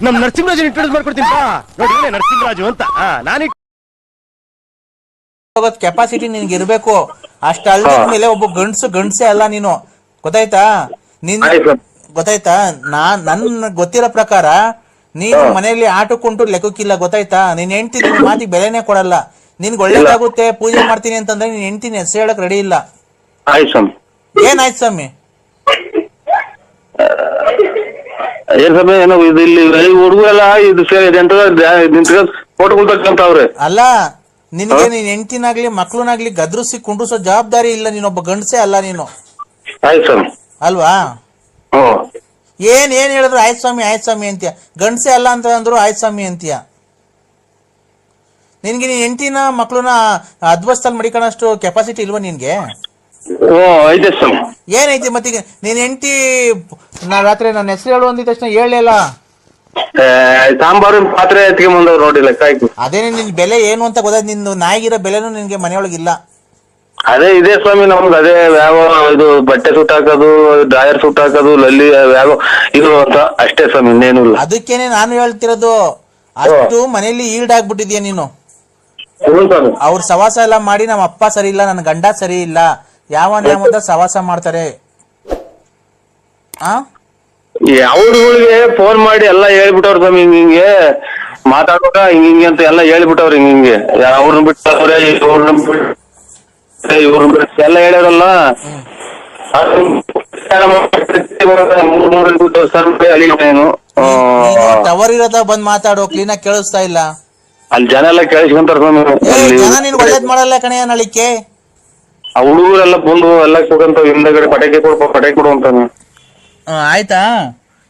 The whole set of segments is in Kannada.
ನಮ್ ನರಸಿಂಹರಾಜ್ ಇಂಟ್ರೊಡ್ಯೂಸ್ ಮಾಡ್ಕೊಡ್ತೀನಿ ನೋಡಿ ನರಸಿಂಹರಾಜು ಅಂತ ನಾನು ಕೆಪಾಸಿಟಿ ನಿನ್ಗೆ ಇರ್ಬೇಕು. ಅಷ್ಟ ಅಲ್ದ್ಮೇಲೆ ಒಬ್ಬ ಗಂಡ್ಸೆ ಅಲ್ಲ ನೀನು, ಗೊತ್ತಾಯ್ತಾ? ಗೊತ್ತಾಯ್ತಾ? ನನ್ ಗೊತ್ತಿರೋ ಪ್ರಕಾರ ನೀನು ಮನೆಯಲ್ಲಿ ಆಟಕ್ಕುಂಟು ಲೆಕ್ಕಕ್ಕಿಲ್ಲ, ಗೊತ್ತಾಯ್ತಾ? ನೀನ್ ಹೆಂಡ್ತಿ ನಿನ್ ಮಾತಿಗೆ ಬೆಲೆನೇ ಕೊಡಲ್ಲ. ನಿನ್ಗೆ ಒಳ್ಳೇದಾಗುತ್ತೆ ಪೂಜೆ ಮಾಡ್ತೀನಿ ಅಂತಂದ್ರೆ ನೀನ್ ಹೆಂಡ್ತಿನ ಹೆಸರು ಹೇಳಕ್ ರೆಡಿ ಇಲ್ಲ. ಏನಾಯ್ತು ಸ್ವಾಮಿ? ಅಲ್ಲ, ನಿನಗೆ ನೀನ್ ಹೆಂಡ್ತಿನಾಗ್ಲಿ ಮಕ್ಳನಾಗ್ಲಿ ಗದ್ರಿಸಿ ಕುಂಡ್ರಿಸೋ ಜವಾಬ್ದಾರಿ ಇಲ್ಲ. ನೀನೊಬ್ಬ ಗಂಡಸೆ ಅಲ್ಲ ನೀನು, ಅಲ್ವಾ? ಏನ್ ಹೇಳಿದ್ರು ಆಯ್ತು ಸ್ವಾಮಿ ಅಂತೀಯ. ಗಂಡಸೆ ಅಲ್ಲ ಅಂತ ಅಂದ್ರು ಆಯ್ತು ಸ್ವಾಮಿ ಅಂತೀಯ. ನಿನ್ಗೆ ನೀನ್ ಹೆಂಡ್ತಿನ ಮಕ್ಳನ್ನ ಅದ್ವಸ್ತಲ್ಲಿ ಮಡಿಕೊಳ್ಳೋಷ್ಟು ಕೆಪಾಸಿಟಿ ಇಲ್ವಾ ನಿನ್ಗೆ? ಏನೈತಿ ಮತ್ತೀಗ? ನೀನ್ ಹೆಂಡ್ತಿ ರಾತ್ರಿ ನನ್ನ ಹೆಸರು ಹೇಳು ಅಂದಿದ ತಕ್ಷಣ ಹೇಳಲಿಲ್ಲ. ಸಾಂಬಾರು ಪಾತ್ರೆ ಎತ್ಕೊಂಡ್ ನೋಡಿಲ್ಲ. ಅದೇನೆ ನಿನ್ ಬೆಲೆ ಏನು ಅಂತ ಗೊತ್ತಾಯ್ತು. ನಿನ್ ನಾಯಿಗಿರೋ ಬೆಲೆನೂ ನಿನ್ಗೆ ಮನೆಯೊಳಗಿಲ್ಲ. ಅದೇ ಇದೆ ಸ್ವಾಮಿ ನಮ್ದು. ಅದೇ ಯಾವ ಇದು ಬಟ್ಟೆ ಸುಟ್ ಹಾಕೋದು, ಡ್ರಾಯರ್ ಸುಟ್ ಹಾಕೋದು, ಲಲ್ಲಿ ಯಾವ ಇದು ಅಂತ ಅಷ್ಟೇ ಸ್ವಾಮಿ, ಇನ್ನೇನು ಇಲ್ಲ. ಅದಕ್ಕೇನೆ ನಾನು ಹೇಳ್ತಿರೋದು, ಅಷ್ಟು ಮನೇಲಿ ಈಲ್ಡ್ ಆಗ್ಬಿಟ್ಟಿದ್ಯಾ ನೀನು. ಅವ್ರ ಸವಾಸ ಎಲ್ಲ ಮಾಡಿ ನಮ್ಮ ಅಪ್ಪ ಸರಿ ಇಲ್ಲ, ನನ್ನ ಗಂಡ ಸರಿ ಇಲ್ಲ, ಯಾವ ಸವಾಸ ಮಾಡ್ತಾರೆ. ಅವ್ರಗಳಿಗೆ ಫೋನ್ ಮಾಡಿ ಎಲ್ಲ ಹೇಳ್ಬಿಟ್ಟವ್ರ ಸ್ವಾಮಿ, ಹಿಂಗೆ ಮಾತಾಡುವಾಗ ಹಿಂಗೆ ಅಂತ ಎಲ್ಲ ಹೇಳ್ಬಿಟ್ಟವ್ರ. ಹಿಂಗೆ ಅವ್ರನ್ನ ಬಿಟ್ಟವ್ರೆ, ಇವ್ರನ್ನ ಬಿಟ್ಟು ಎಲ್ಲ ಹೇಳ್ಯಾರಲ್ಲ. ಟವರ್ ಇರೋದ ಬಂದ್ ಮಾತಾಡೋ, ಕ್ಲೀನ್ ಆಗಿ ಕೇಳಿಸ್ತಾ ಇಲ್ಲ. ಅಲ್ಲಿ ಜನ ಎಲ್ಲ ಕೇಳಿಸ್ಕೊಂತಾರ ಸ್ವಾಮಿ. ಜನ ನೀನ್ ಒಳ್ಳೇದ್ ಮಾಡಲ್ಲ ಕಣೆ ನಳಿಕೆ. ಆ ಹುಡುಗರೆಲ್ಲ ಬಂದು ಎಲ್ಲ ಕೊಡಂತ ಹಿಂದಗಡೆ ಪಟಾಕಿ ಕೊಡು ಅಂತಾನೆ. ಆಯ್ತಾ?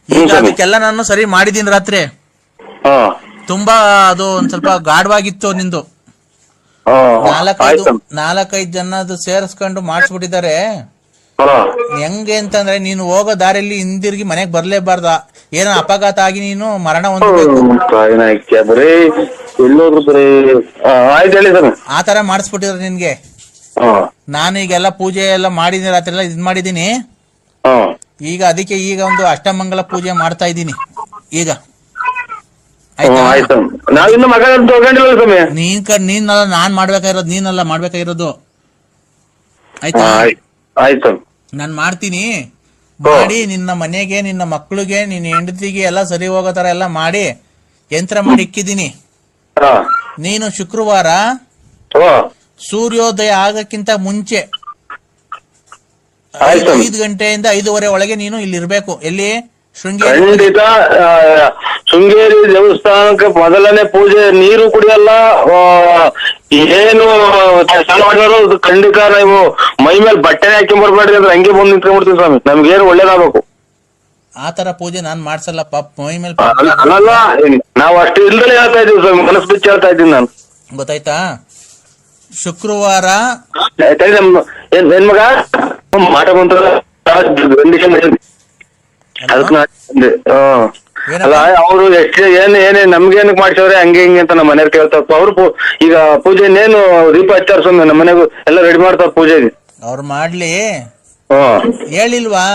ಈಗ ಅದಕ್ಕೆಲ್ಲ ನಾನು ಸರಿ ಮಾಡಿದೀನಿ ರಾತ್ರಿ. ತುಂಬಾ ಅದು ಒಂದ್ ಸ್ವಲ್ಪ ಗಾಢವಾಗಿತ್ತು ನಿಂದು. 4-5 ಜನದ್ದು ಸೇರಿಸ್ಕೊಂಡು ಮಾಡಿಸ್ಬಿಟ್ಟಿದ್ದಾರೆ. ಹೆಂಗೆ ಅಂತಂದ್ರೆ ನೀನು ಹೋಗೋ ದಾರಿಯಲ್ಲಿ ಹಿಂದಿರುಗಿ ಮನೆಗ್ ಬರ್ಲೇಬಾರ್ದ. ಏನೋ ಅಪಘಾತ ಆಗಿ ನೀನು ಮರಣ ಹೊಂದಬೇಕು, ಆತರ ಮಾಡಿಸ್ಬಿಟ್ಟಿದ್ರೆ ನಿನ್ಗೆ. ನಾನು ಈಗೆಲ್ಲ ಪೂಜೆ ಎಲ್ಲ ಮಾಡಿದೀನಿ, ರಾತ್ರಿ ಎಲ್ಲ ಇದ್ ಮಾಡಿದೀನಿ. ಈಗ ಅದಕ್ಕೆ ಈಗ ಒಂದು ಅಷ್ಟಮಂಗಲ ಪೂಜೆ ಮಾಡ್ತಾ ಇದ್ದೀನಿ ಈಗ. ನೀನಲ್ಲ ನಾನ್ ಮಾಡ್ಬೇಕಾಗಿರೋದು, ನೀನಲ್ಲ ಮಾಡ್ಬೇಕಾಗಿರೋದು. ಆಯ್ತಾ? ನಾನ್ ಮಾಡ್ತೀನಿ. ಮಾಡಿ ನಿನ್ನ ಮನೆಗೆ, ನಿನ್ನ ಮಕ್ಳಿಗೆ, ನಿನ್ನ ಹೆಂಡತಿಗೆ ಎಲ್ಲ ಸರಿ ಹೋಗೋ ತರ ಎಲ್ಲ ಮಾಡಿ ಯಂತ್ರ ಮಾಡಿ ಇಕ್ಕಿದ್ದೀನಿ. ನೀನು ಶುಕ್ರವಾರ ಸೂರ್ಯೋದಯ ಆಗಕ್ಕಿಂತ ಮುಂಚೆ 5 ಗಂಟೆಯಿಂದ 5:15 ಒಳಗೆ ನೀನು ಇಲ್ಲಿ ಇರ್ಬೇಕು. ಎಲ್ಲಿ? ಶೃಂಗೇರಿ. ಖಂಡಿತ. ಶೃಂಗೇರಿ ದೇವಸ್ಥಾನಕ್ಕೆ ಮೊದಲನೇ ಪೂಜೆ. ನೀರು ಕುಡಿಯಲ್ಲ, ಏನು ಮಾಡಿದ್ರು ಖಂಡಿತ ನೀವು ಮೈ ಮೇಲೆ ಬಟ್ಟೆ ಹಾಕಿ ಬರ್ಬೇಡ್ರಿ ಅಂದ್ರೆ ಹಂಗೆ ಬಂದು ನಿಂತ್ಕೊಂಡ್ಬಿಡ್ತೀವಿ ಸ್ವಾಮಿ. ನಮ್ಗೇನು ಒಳ್ಳೇದಾಗಬೇಕು. ಆತರ ಪೂಜೆ ನಾನ್ ಮಾಡ್ಸಲ್ಲ ಪಾಪ. ಮೈ ಮೇಲೆ ಅಲ್ಲ, ನಾವು ಅಷ್ಟು ಇಲ್ದಲೇ ಹೇಳ್ತಾ ಇದೀವಿ ಸ್ವಾಮಿ, ಮನಸ್ಸು ಬಿಚ್ಚಿ ಹೇಳ್ತಾ ಇದ್ದೀನಿ ನಾನು. ಗೊತ್ತಾಯ್ತಾ? ಶುಕ್ರವಾರ ಏನ್ ಮಗ ಮಾಟ ಬಂತ ಅಲ್ಲ, ಅವ್ರು ಎಷ್ಟು ಏನೇ ನಮ್ಗೇನಕ್ ಮಾಡ್ಸವ್ರೆ ಹಂಗೆ ಹಿಂಗೆ ಅಂತ ನಮ್ಮ ಮನೆಯವ್ರು ಕೇಳ್ತಾರ. ಅವ್ರು ಈಗ ಪೂಜೆ ಇನ್ನೇನು ದೀಪ ಹಚ್ಚಾರ ಸ್ವಾಮಿ, ನಮ್ಮ ಮನೆಗೂ ಎಲ್ಲ ರೆಡಿ ಮಾಡ್ತಾರ ಪೂಜೆಗೆ. ಅವ್ರು ಮಾಡ್ಲಿ. ಹೇಳಿಲ್ವಾ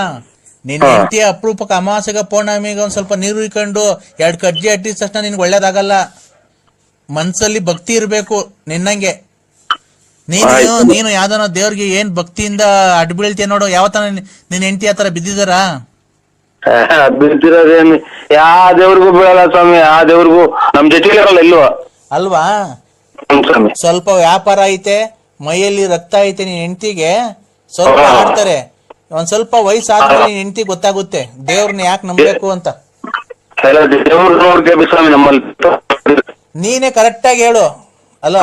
ನಿನ್ ಹೆಂಡತಿ ಅಪರೂಪಕ್ಕೆ ಅಮಾವಾಸ್ಯೆಗೆ ಪೌರ್ಣಮಿಗೆ ಒಂದ್ ಸ್ವಲ್ಪ ನೀರು ಇಕ್ಕೊಂಡು 2 ಕಜ್ಜಿ ಅಟ್ಟಿದ ತಕ್ಷಣ ನಿನ್ಗೆ ಒಳ್ಳೇದಾಗಲ್ಲ. ಮನ್ಸಲ್ಲಿ ಭಕ್ತಿ ಇರ್ಬೇಕು ನಿನ್ನಂಗೆ. ನೀನು ಯಾವ್ದನ ದೇವ್ರಿಗೆ ಏನ್ ಭಕ್ತಿಯಿಂದ ಅಡ್ ಬೀಳ್ತೀಯ ನೋಡು. ಯಾವತ್ತನ ನಿನ್ ಹೆಂಡತಿ ಆತರ ಬಿದ್ದಿದಾರ? ಬಿದ್ದಿರೋದೇನು ಯಾವ ದೇವ್ರಿಗೂ ಬೀಳಲ್ಲ ಸ್ವಾಮಿ. ಆ ದೇವ್ರಿಗೂ ನಮ್ ಜೊತೆಗೆ ಇರಲ್ಲ ಇಲ್ವಾ? ಅಲ್ವಾ? ಸ್ವಲ್ಪ ವ್ಯಾಪಾರ ಐತೆ, ಮೈಯಲ್ಲಿ ರಕ್ತ ಐತೆ ನಿನ್ ಹೆಂಡತಿಗೆ, ಸ್ವಲ್ಪ ಆಡ್ತಾರೆ. ಒಂದ್ ಸ್ವಲ್ಪ ವಯಸ್ಸಾದ್ಮೇಲೆ ನಿನ್ ಹೆಂಡತಿ ಗೊತ್ತಾಗುತ್ತೆ ದೇವ್ರನ್ನ ಯಾಕೆ ನಂಬಬೇಕು ಅಂತ. ನೀನೇ ಕರೆಕ್ಟ್ ಆಗಿ ಹೇಳು. ಅಲ್ಲ,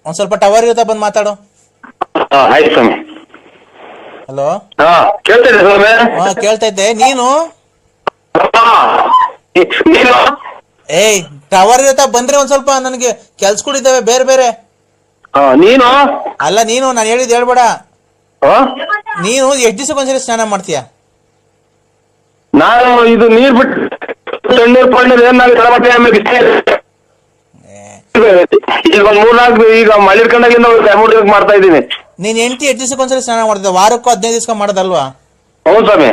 ಒಂದ್ ಸ್ವಲ್ಪ ಟವರ್ ಇರುತ್ತಾ ಬಂದ್ ಮಾತಾಡು. ಹಲೋ, ಕೇಳ್ತೈತೆ. ನೀನು ಏಯ್ ಟವರ್ ಇರುತ್ತಾ ಬಂದ್ರೆ ಒಂದ್ ಸ್ವಲ್ಪ ನನ್ಗೆ ಕೆಲ್ಸಗಳಿದ್ದಾವೆ ಬೇರೆ ಬೇರೆ. ನೀನು ಅಲ್ಲ, ನೀನು ನಾನು ಹೇಳಿದ್ ಹೇಳ್ಬೇಡ. ನೀನು ಎಷ್ಟು ದಿವಸಕ್ಕೊಂದ್ಸರಿ ಸ್ನಾನ ಮಾಡ್ತೀಯ? ನಾನು ಇದು ನೀರ್ ಬಿಟ್ಟು ಈಗ 3-4 ಈಗ ಮಳಿರ್ಕೊಂಡಾಗಿಂದ 3 ದಿವಸ ಮಾಡ್ತಾ ಇದ್ದೀನಿ. ನೀನ್ ಹೆಂಡತಿ ಎಷ್ಟು ದಿವಸಕ್ಕೊಂದ್ಸರಿ ಸ್ನಾನ ಮಾಡ್ತಿದ್ದ? ವಾರಕ್ಕೂ 15 ದಿವಸ ಮಾಡೋದಲ್ವಾ? ಹೌದು ಸ್ವಾಮಿ.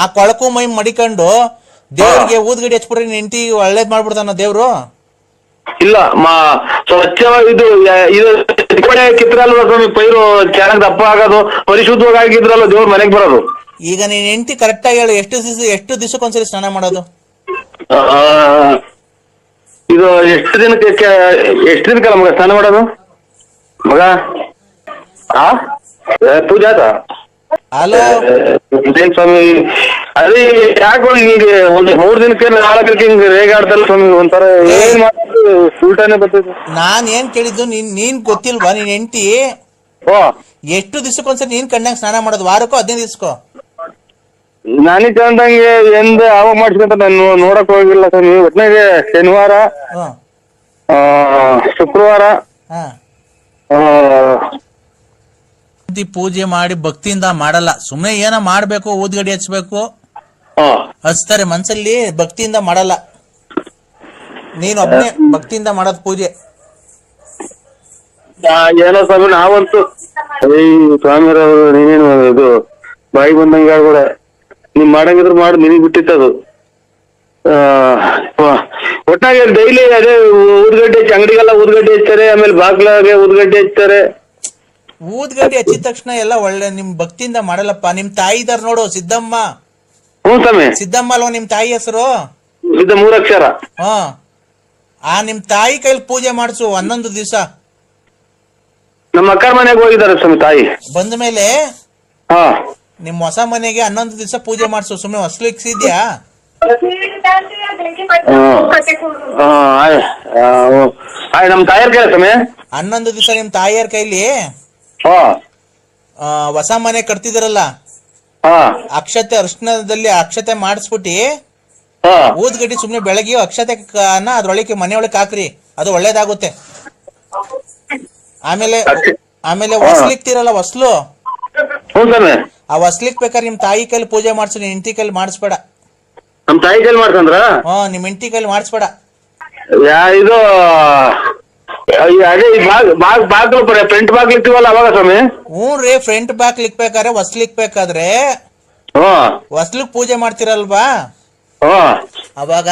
ಆ ಕೊಳಕು ಮೈ ಮಡಿಕೊಂಡು ದೇವ್ರಿಗೆ ಊದ್ಗಡಿ ಹಚ್ಬಿಟ್ರೆ ನಿನ್ ಹೆಂಡತಿ ಒಳ್ಳೇದ್ ಮಾಡ್ಬಿಡ್ತಾನ ದೇವ್ರು. ಇಲ್ಲ ಸ್ವಚ್ಛವಾಗಿ ಇದು ಕಿತ್ರಲ್ವ ಸ್ವಾಮಿ, ಪೈರು ಚೆನ್ನಾಗಿ ದಪ್ಪ ಆಗೋದು, ಪರಿಶುದ್ಧವಾಗಿ ಆಗಿದ್ರಲ್ಲ ದೇವ್ರ ಮನೆಗೆ ಬರೋದು. ಈಗ ನೀನ್ ಹೆಂಡತಿ ಕರೆಕ್ಟ್ ಆಗಿ ಹೇಳು, ಎಷ್ಟು ದಿವಸಕ್ಕೊಂದ್ಸರಿ ಸ್ನಾನ ಮಾಡೋದು? ಇದು ಎಷ್ಟು ದಿನಕ್ಕಲ್ಲ ಮಗ ಸ್ನಾನ ಮಾಡೋದು ಮಗ? ಪೂಜಾತ ಹಲೋ ಇದೇನ್ ಸ್ವಾಮಿ, ಅದೇ ಯಾಕೆ ಹಿಂಗೆ ಒಂದು 3 ದಿನಕ್ಕೆ 4 ದಿನಕ್ಕೆ ಹಿಂಗೆ ರೇಗಾಡ್ತಲ್ಲ ಸ್ವಾಮಿ, ಒಂಥರ ಏನ್ ಮಾಡ್ತೀವಿ ಉಲ್ಟಾನೆ ಬರ್ತೈತೆ. ನಾನ್ ಏನ್ ಕೇಳಿದ್ದು, ನೀನ್ ಗೊತ್ತಿಲ್ವಾ ನಿನ್ ಹೆಂಡತಿ ಎಷ್ಟು ದಿವಸಕ್ಕೊಂದ್ಸರಿ ನೀನ್ ಕಣ್ಣಾಗ ಸ್ನಾನ ಮಾಡೋದು? ವಾರಕ್ಕೋ 15 ದಿವ್ಸಕ್ಕೋ? ನನಗ್ ಕಂಡಂಗೆ ಅವಾಗ ಮಾಡ್ಸ್ಕೊಂತ ನಾನು ನೋಡಕ್ ಹೋಗಿಲ್ಲ ಸ್ವಾಮಿ. ಒಟ್ನಾಗೆ ಶನಿವಾರ, ಶುಕ್ರವಾರ ಪೂಜೆ ಮಾಡಿ ಭಕ್ತಿಯಿಂದ ಮಾಡಲ್ಲ, ಸುಮ್ನೆ ಏನೋ ಮಾಡ್ಬೇಕು, ಊದ್ಗಡಿ ಹಚ್ಬೇಕು ಹಚ್ತಾರೆ, ಮನ್ಸಲ್ಲಿ ಭಕ್ತಿಯಿಂದ ಮಾಡಲ್ಲ. ನೀನ್ ಒಬ್ನೇ ಭಕ್ತಿಯಿಂದ ಮಾಡೋದ್ ಪೂಜೆ. ಏನೋ ಸ್ವಾಮಿ, ನಾವಂತೂ ಸ್ವಾಮಿರವರು ನೀನೇನು ಇದು ಬಾಯಿ ಬಂದಂಗ ಕೂಡ ನೀವ್ ಮಾಡಂಗಿದ್ರು ಮಾಡಿ ನಿನಗ್ ಬಿಟ್ಟಿತ್ತದು. ಒಟ್ಟಾಗಿ ಡೈಲಿ ಅದೇ ಊದ್ಗಡ್ಡೆ ಅಂಗಡಿಗೆಲ್ಲ ಊದ್ಗಡ್ಡೆ ಹಚ್ತಾರೆ, ಆಮೇಲೆ ಬಾಗ್ಲಾಗೆ ಊದ್ಗಡ್ಡೆ ಹಚ್ತಾರೆ. ಊದ್ಗಡ್ಡಿ ಹಚ್ಚಿದ ತಕ್ಷಣ ಎಲ್ಲ ಒಳ್ಳೆ ನಿಮ್ ಭಕ್ತಿಯಿಂದ ಮಾಡಲ್ಲಪ್ಪ. ನಿಮ್ ತಾಯಿ ಇದಾರ ನೋಡು, ಸಿದ್ದಮ್ಮ. ಹ್ಞೂ ಸ್ವಾಮಿ. ಸಿದ್ದಮ್ಮ ಅಲ್ವಾ ನಿಮ್ ತಾಯಿ ಹೆಸರು? ಇದು 3 ಅಕ್ಷರ. ಆ ನಿಮ್ ತಾಯಿ ಕೈಲಿ ಪೂಜೆ ಮಾಡಿಸು 11 ದಿವಸ. ನಮ್ಮ ಅಕ್ಕರ ಮನೆಗೆ ಹೋಗಿದ್ದಾರೆ ಸ್ವಾಮಿ ತಾಯಿ. ಬಂದ ಮೇಲೆ ನಿಮ್ ಹೊಸ ಮನೆಗೆ 11 ದಿವಸ ಪೂಜೆ ಮಾಡಿಸು. ಸುಮ್ನೆ ಹೊಸಲು ಇಕ್ಸಿದ್ಯಾ? ನಮ್ ತಾಯಿಯರ್ ಕೈ ಸ್ವಾಮಿ 11 ದಿವಸ ನಿಮ್ ತಾಯಿಯರ್ ಕೈಲಿ ಹೊಸ ಮನೆ ಕಟ್ತಿದಾರಲ್ಲ, ಅಕ್ಷತೆ ಅರ್ಶನದಲ್ಲಿ ಅಕ್ಷತೆ ಮಾಡಿಸ್ಬಿಟ್ಟಿ ಊದ್ಗಡ್ಡಿ ಸುಮ್ನೆ ಬೆಳಗ್ಗೆ ಅಕ್ಷತೆ ಅದ್ರೊಳಗೆ ಮನೆಯೊಳಗೆ ಹಾಕ್ರಿ, ಅದು ಒಳ್ಳೇದಾಗುತ್ತೆ. ಆಮೇಲೆ ಹೊಸ್ಲಿಕ್ತಿರಲ್ಲ ಹೊಸ್ಲು, ಆ ಹೊಸ್ಲಿಕ್ ಬೇಕಾದ್ರೆ ನಿಮ್ ತಾಯಿ ಕೈಲಿ ಪೂಜೆ ಮಾಡ್ಸು, ನಿಮ್ ಹೆಂಡತಿ ಕೈಲಿ ಮಾಡಿಸ್ಬೇಡ. ನಮ್ ತಾಯಿ ಕೈಲಿ ಮಾಡ್ಸಂದ್ರ? ನಿಮ್ ಹೆಂಡತಿ ಕೈಲಿ ಮಾಡಿಸ್ಬೇಡ. ಇದು ಅದೇ ಬಾಗ್ಲು ಫ್ರಂಟ್ ಬಾಗ್ಲು ಇರ್ತೀವಲ್ಲ ಅವಾಗ ಸ್ವಾಮಿ? ಹ್ಞೂ ರೀ, ಫ್ರಂಟ್ ಬಾಗ್ಲು ಇಕ್ಬೇಕಾದ್ರೆ ಹೊಸ್ಲಿಕ್ಬೇಕಾದ್ರೆ ಹೊಸ್ಲಿಕ್ ಪೂಜೆ ಮಾಡ್ತಿರಲ್ವಾ, ಅವಾಗ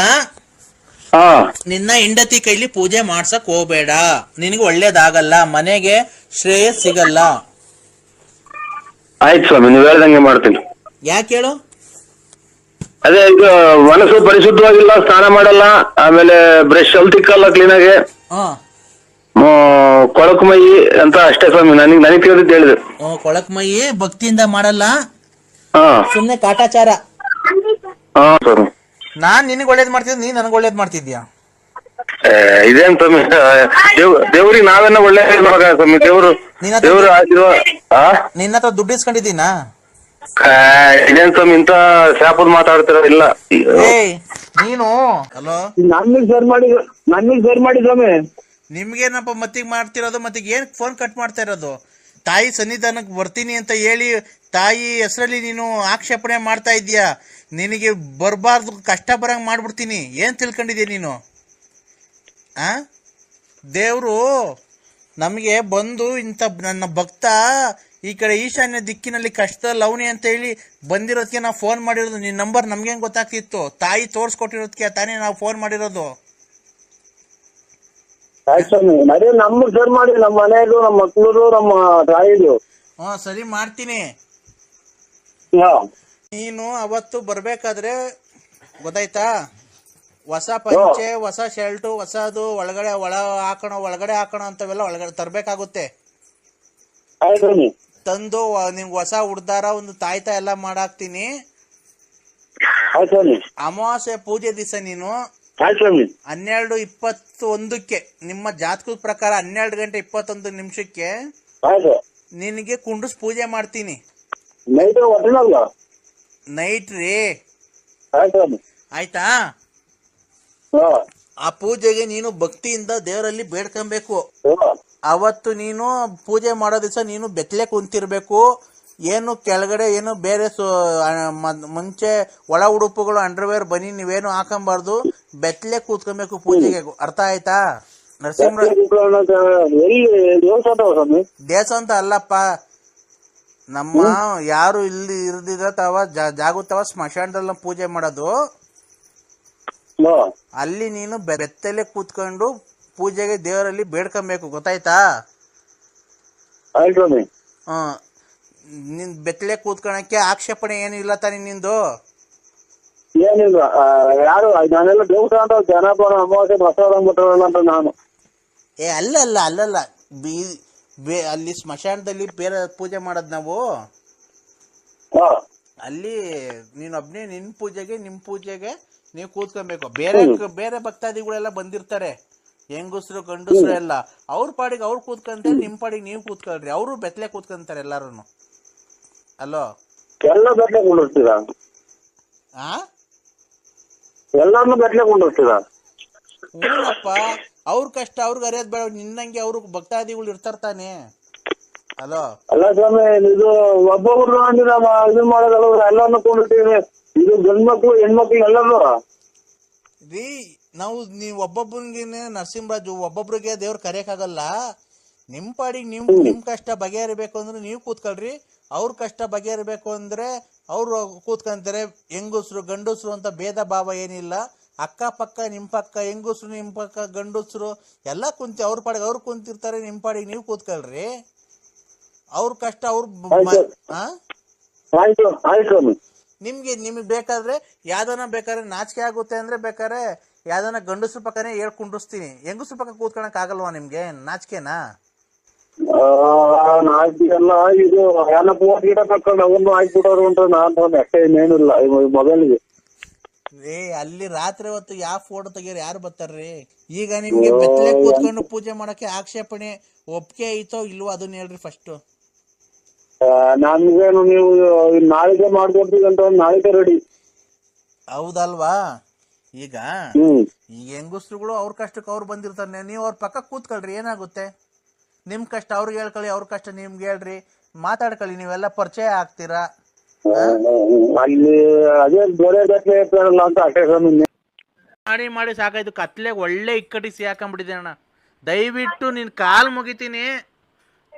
ನಿನ್ನ ಹೆಂಡತಿ ಕೈಲಿ ಪೂಜೆ ಮಾಡ್ಸಕ್ ಹೋಗ್ಬೇಡ, ನಿನಗೆ ಒಳ್ಳೇದಾಗಲ್ಲ, ಮನೆಗೆ ಶ್ರೇಯಸ್ ಸಿಗಲ್ಲ. ಆಯ್ತು ಸ್ವಾಮಿ, ನೀವ್ ಹೇಳ್ದಂಗೆ ಮಾಡ್ತೀನಿ. ಯಾಕೆ ಹೇಳು? ಅದೇ ಇದು ಮನಸ್ಸು ಪರಿಶುದ್ಧವಾಗಿಲ್ಲ, ಸ್ನಾನ ಮಾಡಲ್ಲ, ಆಮೇಲೆ ಬ್ರಷ್ ಅಲ್ಲಿ ತಿಕ್ಕಲ್ಲ ಕ್ಲೀನಾಗೆ, ಕೊಳಕು ಮೈ ಅಂತ ಅಷ್ಟೇ ಸ್ವಾಮಿ. ನನಗೆ ತಿಳಿದಿದ್ದು ಹೇಳಿದ್ರು. ಕೊಳಕ್ ಮೈ ಭಕ್ತಿಯಿಂದ ಮಾಡಲ್ಲ, ಸುಮ್ನೆ ಕಾಟಾಚಾರ. ನಾನ್ ನಿನಗ್ ಒಳ್ಳೇದ್ ಮಾಡ್ತಿದ್ದೆ, ನೀನ್ ನನಗ್ ಒಳ್ಳೇದ್ ಮಾಡ್ತಿದ್ಯಾ? ಇದೇನ್ ಸ್ವಾಮಿ, ದೇವ್ರಿಗೆ ನಾವೇನ ಒಳ್ಳೆ ಸ್ವಾಮಿ, ದೇವ್ರು ನಿನ್ನ ಹತ್ರ ದುಡ್ಡು ಇಸ್ಕೊಂಡಿದ್ದೀನಾ? ಇದೇನ್ ಸ್ವಾಮಿ ಇಂತ ಶಾಪದ್ ಮಾತಾಡ್ತಿರ? ಇಲ್ಲ ನೀನು ಹಲೋ ನನ್ನಿಗೆ ಸೇರ್ ಮಾಡಿ ಸ್ವಾಮಿ. ನಿಮ್ಗೇನಪ್ಪ ಮತ್ತಿಗೆ ಮಾಡ್ತಿರೋದು? ಮತ್ತಿಗೆ ಏನ್ ಫೋನ್ ಕಟ್ ಮಾಡ್ತಾ ಇರೋದು? ತಾಯಿ ಸನ್ನಿಧಾನಕ್ಕೆ ಬರ್ತೀನಿ ಅಂತ ಹೇಳಿ ತಾಯಿ ಹೆಸರಲ್ಲಿ ನೀನು ಆಕ್ಷೇಪಣೆ ಮಾಡ್ತಾ ಇದೀಯಾ. ನಿನಗೆ ಬರಬಾರ್ದು, ಕಷ್ಟ ಬರಂಗ್ ಮಾಡ್ಬಿಡ್ತೀನಿ. ಏನ್ ತಿಳ್ಕೊಂಡಿದ್ಯಾ ನೀನು? ದೇವ್ರು ನಮಗೆ ಬಂದು ಇಂಥ ನನ್ನ ಭಕ್ತ ಈ ಕಡೆ ಈಶಾನ್ಯ ದಿಕ್ಕಿನಲ್ಲಿ ಕಷ್ಟದಲ್ಲಿ ಅವನಿ ಅಂತ ಹೇಳಿ ಬಂದಿರೋದಕ್ಕೆ ನಾವು ಫೋನ್ ಮಾಡಿರೋದು. ನಿನ್ನ ನಂಬರ್ ನಮ್ಗೇನು ಗೊತ್ತಾಗ್ತಿತ್ತು? ತಾಯಿ ತೋರ್ಸ್ಕೊಟ್ಟಿರೋದಕ್ಕೆ ತಾನೇ ನಾವು ಫೋನ್ ಮಾಡಿರೋದು. ನಮ್ಗೆ ಸೇರ್ ಮಾಡಿ, ನಮ್ಮ ಮನೆಯದು, ನಮ್ಮ ಮಕ್ಕಳು, ನಮ್ಮ ತಾಯಿದು. ಸರಿ ಮಾಡ್ತೀನಿ. ನೀನು ಅವತ್ತು ಬರ್ಬೇಕಾದ್ರೆ ಗೊತ್ತಾಯ್ತಾ, ಹೊಸ ಪಂಚೆ, ಹೊಸ ಶರ್ಟು, ಹೊಸದು ಒಳಗಡೆ ಒಳಗಡೆ ಹಾಕೋಣ ಅಂತವೆಲ್ಲ ಒಳಗಡೆ ತರ್ಬೇಕಾಗುತ್ತೆ. ತಂದು ನಿಮ್ಗೆ ಹೊಸ ಉಡ್ದಾರ, ಒಂದು ತಾಯ್ತ ಎಲ್ಲ ಮಾಡಾಕ್ತೀನಿ. ಅಮಾವಾಸ್ಯೆ ಪೂಜೆ ದಿವಸ ನೀನು 12:21 ನಿಮ್ಮ ಜಾತಕದ ಪ್ರಕಾರ 12:21 ನಿನಗೆ ಕುಂಡ್ರಸ್ ಪೂಜೆ ಮಾಡ್ತೀನಿ. ನೈಟ್ ರೀ, ಆಯ್ತಾ? ಆ ಪೂಜೆಗೆ ನೀನು ಭಕ್ತಿಯಿಂದ ದೇವರಲ್ಲಿ ಬೇಡ್ಕೊಬೇಕು. ಅವತ್ತು ನೀನು ಪೂಜೆ ಮಾಡೋ ದಿವಸ ನೀನು ಬೆತ್ತಲೆ ಕುಂತಿರ್ಬೇಕು. ಏನು ಕೆಳಗಡೆ ಏನು ಬೇರೆ ಮುಂಚೆ ಒಳ ಉಡುಪುಗಳು, ಅಂಡರ್ವೇರ್, ಬನ್ನಿ ನೀವೇನು ಹಾಕೊಂಬಾರ್ದು. ಬೆತ್ತಲೆ ಕೂತ್ಕೊಬೇಕು ಪೂಜೆಗೆ. ಅರ್ಥ ಆಯ್ತಾ? ನರಸಿಂಹ ದೇವಸ್ಥಾನ ಅಂತ ಅಲ್ಲಪ್ಪ, ನಮ್ಮ ಯಾರು ಇಲ್ಲಿ ಇರ್ದಿದ್ರ ತವ ಜಾಗುತ್ತವ ಸ್ಮಶಾನದಲ್ಲಿ ಪೂಜೆ ಮಾಡೋದು. ಅಲ್ಲಿ ನೀನು ಬೆತ್ತಲೆ ಕೂತ್ಕೊಂಡು ಪೂಜೆಗೆ ದೇವರಲ್ಲಿ ಬೇಡ್ಕೊಬೇಕು, ಗೊತ್ತಾಯ್ತಾ? ಆಯ್ತು ಸ್ವಾಮಿ. ನಿನ್ ಬೆತ್ತಲೆ ಕೂತ್ಕೊಳಕ್ಕೆ ಆಕ್ಷೇಪಣೆ ಏನು ಇಲ್ಲ ತಾನೆ ನಿಂದು? ಏನಿಲ್ಲ, ಯಾರು ನಾನೆಲ್ಲ ದೇವಸ್ಥಾನ ಜನಪದ ಅಮಾವಾಸ್ಯೆ ಪ್ರಸಾದ ಬಿಟ್ಟರಲ್ಲ ಅಂತ ನಾನು. ಅಲ್ಲಲ್ಲ ಅಲ್ಲಿ ಸ್ಮಶಾನದಲ್ಲಿ ಬೇರೆ ಪೂಜೆ ಮಾಡೋದ್ ನಾವು. ಅಲ್ಲಿ ನೀನೊಬ್ನೇ ನಿಮ್ ಪೂಜೆಗೆ ನೀವು ಕೂತ್ಕೊಬೇಕು. ಬೇರೆ ಭಕ್ತಾದಿಗಳೆಲ್ಲ ಬಂದಿರ್ತಾರೆ, ಹೆಂಗಸ್ರು ಗಂಡಸ್ರು ಎಲ್ಲ. ಅವ್ರ ಪಾಡಿಗೆ ಅವ್ರು ಕೂತ್ಕೊಂತಾರೆ, ನಿಮ್ ಪಾಡಿಗೆ ನೀವು ಕೂತ್ಕೊಳ್ರಿ. ಅವರು ಬೆತ್ತಲೆ ಕೂತ್ಕೊಂತಾರೆ ಎಲ್ಲಾರು. ಅಲೋ, ಎಲ್ಲ ಬೆಟ್ಲೆ ಕೊಂಡಿರ್ತೀರ? ಎಲ್ಲಾರನ್ನು ಬೆಟ್ಲೆ ಕೊಂಡಿರ್ತೀರ? ಹೂನಪ್ಪ, ಅವ್ರ ಕಷ್ಟ ಅವ್ರಿಗೆ ಅರಿಯೋದ್ ಬೇಡ. ನಿನ್ನಂಗೆ ಅವ್ರು ಭಕ್ತಾದಿಗಳು ಇರ್ತಾರ ತಾನೆ. ಅಲೋ, ಅಲ್ಲ ಸ್ವಾಮಿ, ಇದು ಒಬ್ಬೊಬ್ರು ಇದನ್ ಮಾಡೋದಲ್ಲ, ಎಲ್ಲಾರನ್ನು ಕೊಂಡಿರ್ತೀವಿ. ಇದು ಗಂಡ್ ಮಕ್ಳು ಹೆಣ್ಮಕ್ಳು ಎಲ್ಲರೂ ರೀ. ನೀವು ಒಬ್ಬೊಬ್ಬರಿಗೆ ನರಸಿಂಹರಾಜು ಒಬ್ಬೊಬ್ರಿಗೆ ದೇವ್ರ ಕರೆಯಕ್ಕಾಗಲ್ಲ. ನಿಮ್ ಪಾಡಿಗೆ ನಿಮ್ ಕಷ್ಟ ಬಗೆಹರಿಬೇಕು ಅಂದ್ರೆ ನೀವು ಕೂತ್ಕೊಳ್ರಿ. ಅವ್ರ ಕಷ್ಟ ಬಗೆಹರಿಬೇಕು ಅಂದ್ರೆ ಅವ್ರು ಕೂತ್ಕೊಂತಾರೆ. ಹೆಂಗಸ್ರು ಗಂಡಸ್ರು ಅಂತ ಭೇದ ಭಾವ ಏನಿಲ್ಲ. ಅಕ್ಕಪಕ್ಕ ನಿಮ್ ಪಕ್ಕ ಹೆಂಗಸ್ರು, ನಿಮ್ ಪಕ್ಕ ಗಂಡಸ್ರು ಎಲ್ಲ ಕುಂತಿ ಅವ್ರ ಪಾಡಿಗೆ ಅವ್ರು ಕುಂತಿರ್ತಾರೆ. ನಿಮ್ ಪಾಡಿಗೆ ನೀವು ಕೂತ್ಕೊಳ್ರಿ. ಅವ್ರ ಕಷ್ಟ ನಿಮ್ಗೆ ಬೇಕಾದ್ರೆ ಬೇಕಾದ್ರೆ ನಾಚಿಕೆ ಆಗುತ್ತೆ ಅಂದ್ರೆ ಬೇಕಾದ್ರೆ ಯಾವ್ದನ ಗಂಡಸ್ರ ಪಕ್ಕನೇ ಹೇಳ್ಕೊಂಡಿಸ್ತೀನಿ. ಹೆಂಗಸ್ರ ಪಕ್ಕ ಕೂತ್ಕೊಳಕ್ ಆಗಲ್ವಾ ನಿಮ್ಗೆ? ನಾಚಿಕೆನಾ? ಎಲ್ಲ ಇದು ಗಿಡ ತಕೊಂಡು ಅವನು ಹಾಕ್ಬಿಟ್ಟವ್ರು ಅಂತ ನಾನು ಅಷ್ಟೇ, ಇನ್ನೇನಿಲ್ಲ ಮೊಬೈಲ್ಗೆ. ಅಲ್ಲಿ ರಾತ್ರಿ ಹೊತ್ತು ಯಾವ ಫೋಟೋ ತೆಗಿಯೋರು ಯಾರು ಬರ್ತಾರ್ರಿ? ಈಗ ನಿಮ್ಗೆ ಬೆತ್ತಲೆ ಕೂತ್ಕೊಂಡು ಪೂಜೆ ಮಾಡಕ್ಕೆ ಆಕ್ಷೇಪಣೆ ಒಪ್ಪಿಗೆ ಐತೋ ಇಲ್ವೋ ಅದನ್ನ ಹೇಳ್ರಿ ಫಸ್ಟ್. ನಮ್ಗೇನು ನೀವು ನಾಳೆಗೆ ಮಾಡ್ಕೊಡ್ತೀವಿ ಅಂತ ನಾಳೆಗೆ ರೆಡಿ. ಹೌದಲ್ವಾ? ಈಗ ಹೆಂಗಸ್ರುಗಳು ಅವ್ರ ಕಷ್ಟಕ್ಕೆ ಅವ್ರು ಬಂದಿರ್ತಾರೆ. ನೀವು ಅವ್ರ ಪಕ್ಕ ಕೂತ್ಕೊಳ್ರಿ, ಏನಾಗುತ್ತೆ? ನಿಮ್ ಕಷ್ಟ ಅವ್ರಿಗೆ ಹೇಳ್ಕೊಳ್ಳಿ, ಅವ್ರ ಕಷ್ಟ ನಿಮ್ಗೆ ಹೇಳ್ರಿ, ಮಾತಾಡ್ಕೊಳ್ಳಿ. ನೀವೆಲ್ಲ ಪರಿಚಯ ಆಗ್ತೀರಾ. ಅಲ್ಲಿ ಅದೇ ಬೇರೆ ಅಂತ ಅಷ್ಟೇ ಮಾಡಿ ಸಾಕಾಯ್ತು. ಕತ್ಲೆ ಒಳ್ಳೆ ಇಕ್ಕಟ್ಟಿ ಸಿಹಾಕೊಂಡ್ಬಿಟ್ಟಿದೆ ಅಣ್ಣ. ದಯವಿಟ್ಟು ನಿನ್ ಕಾಲ್ ಮುಗಿತೀನಿ.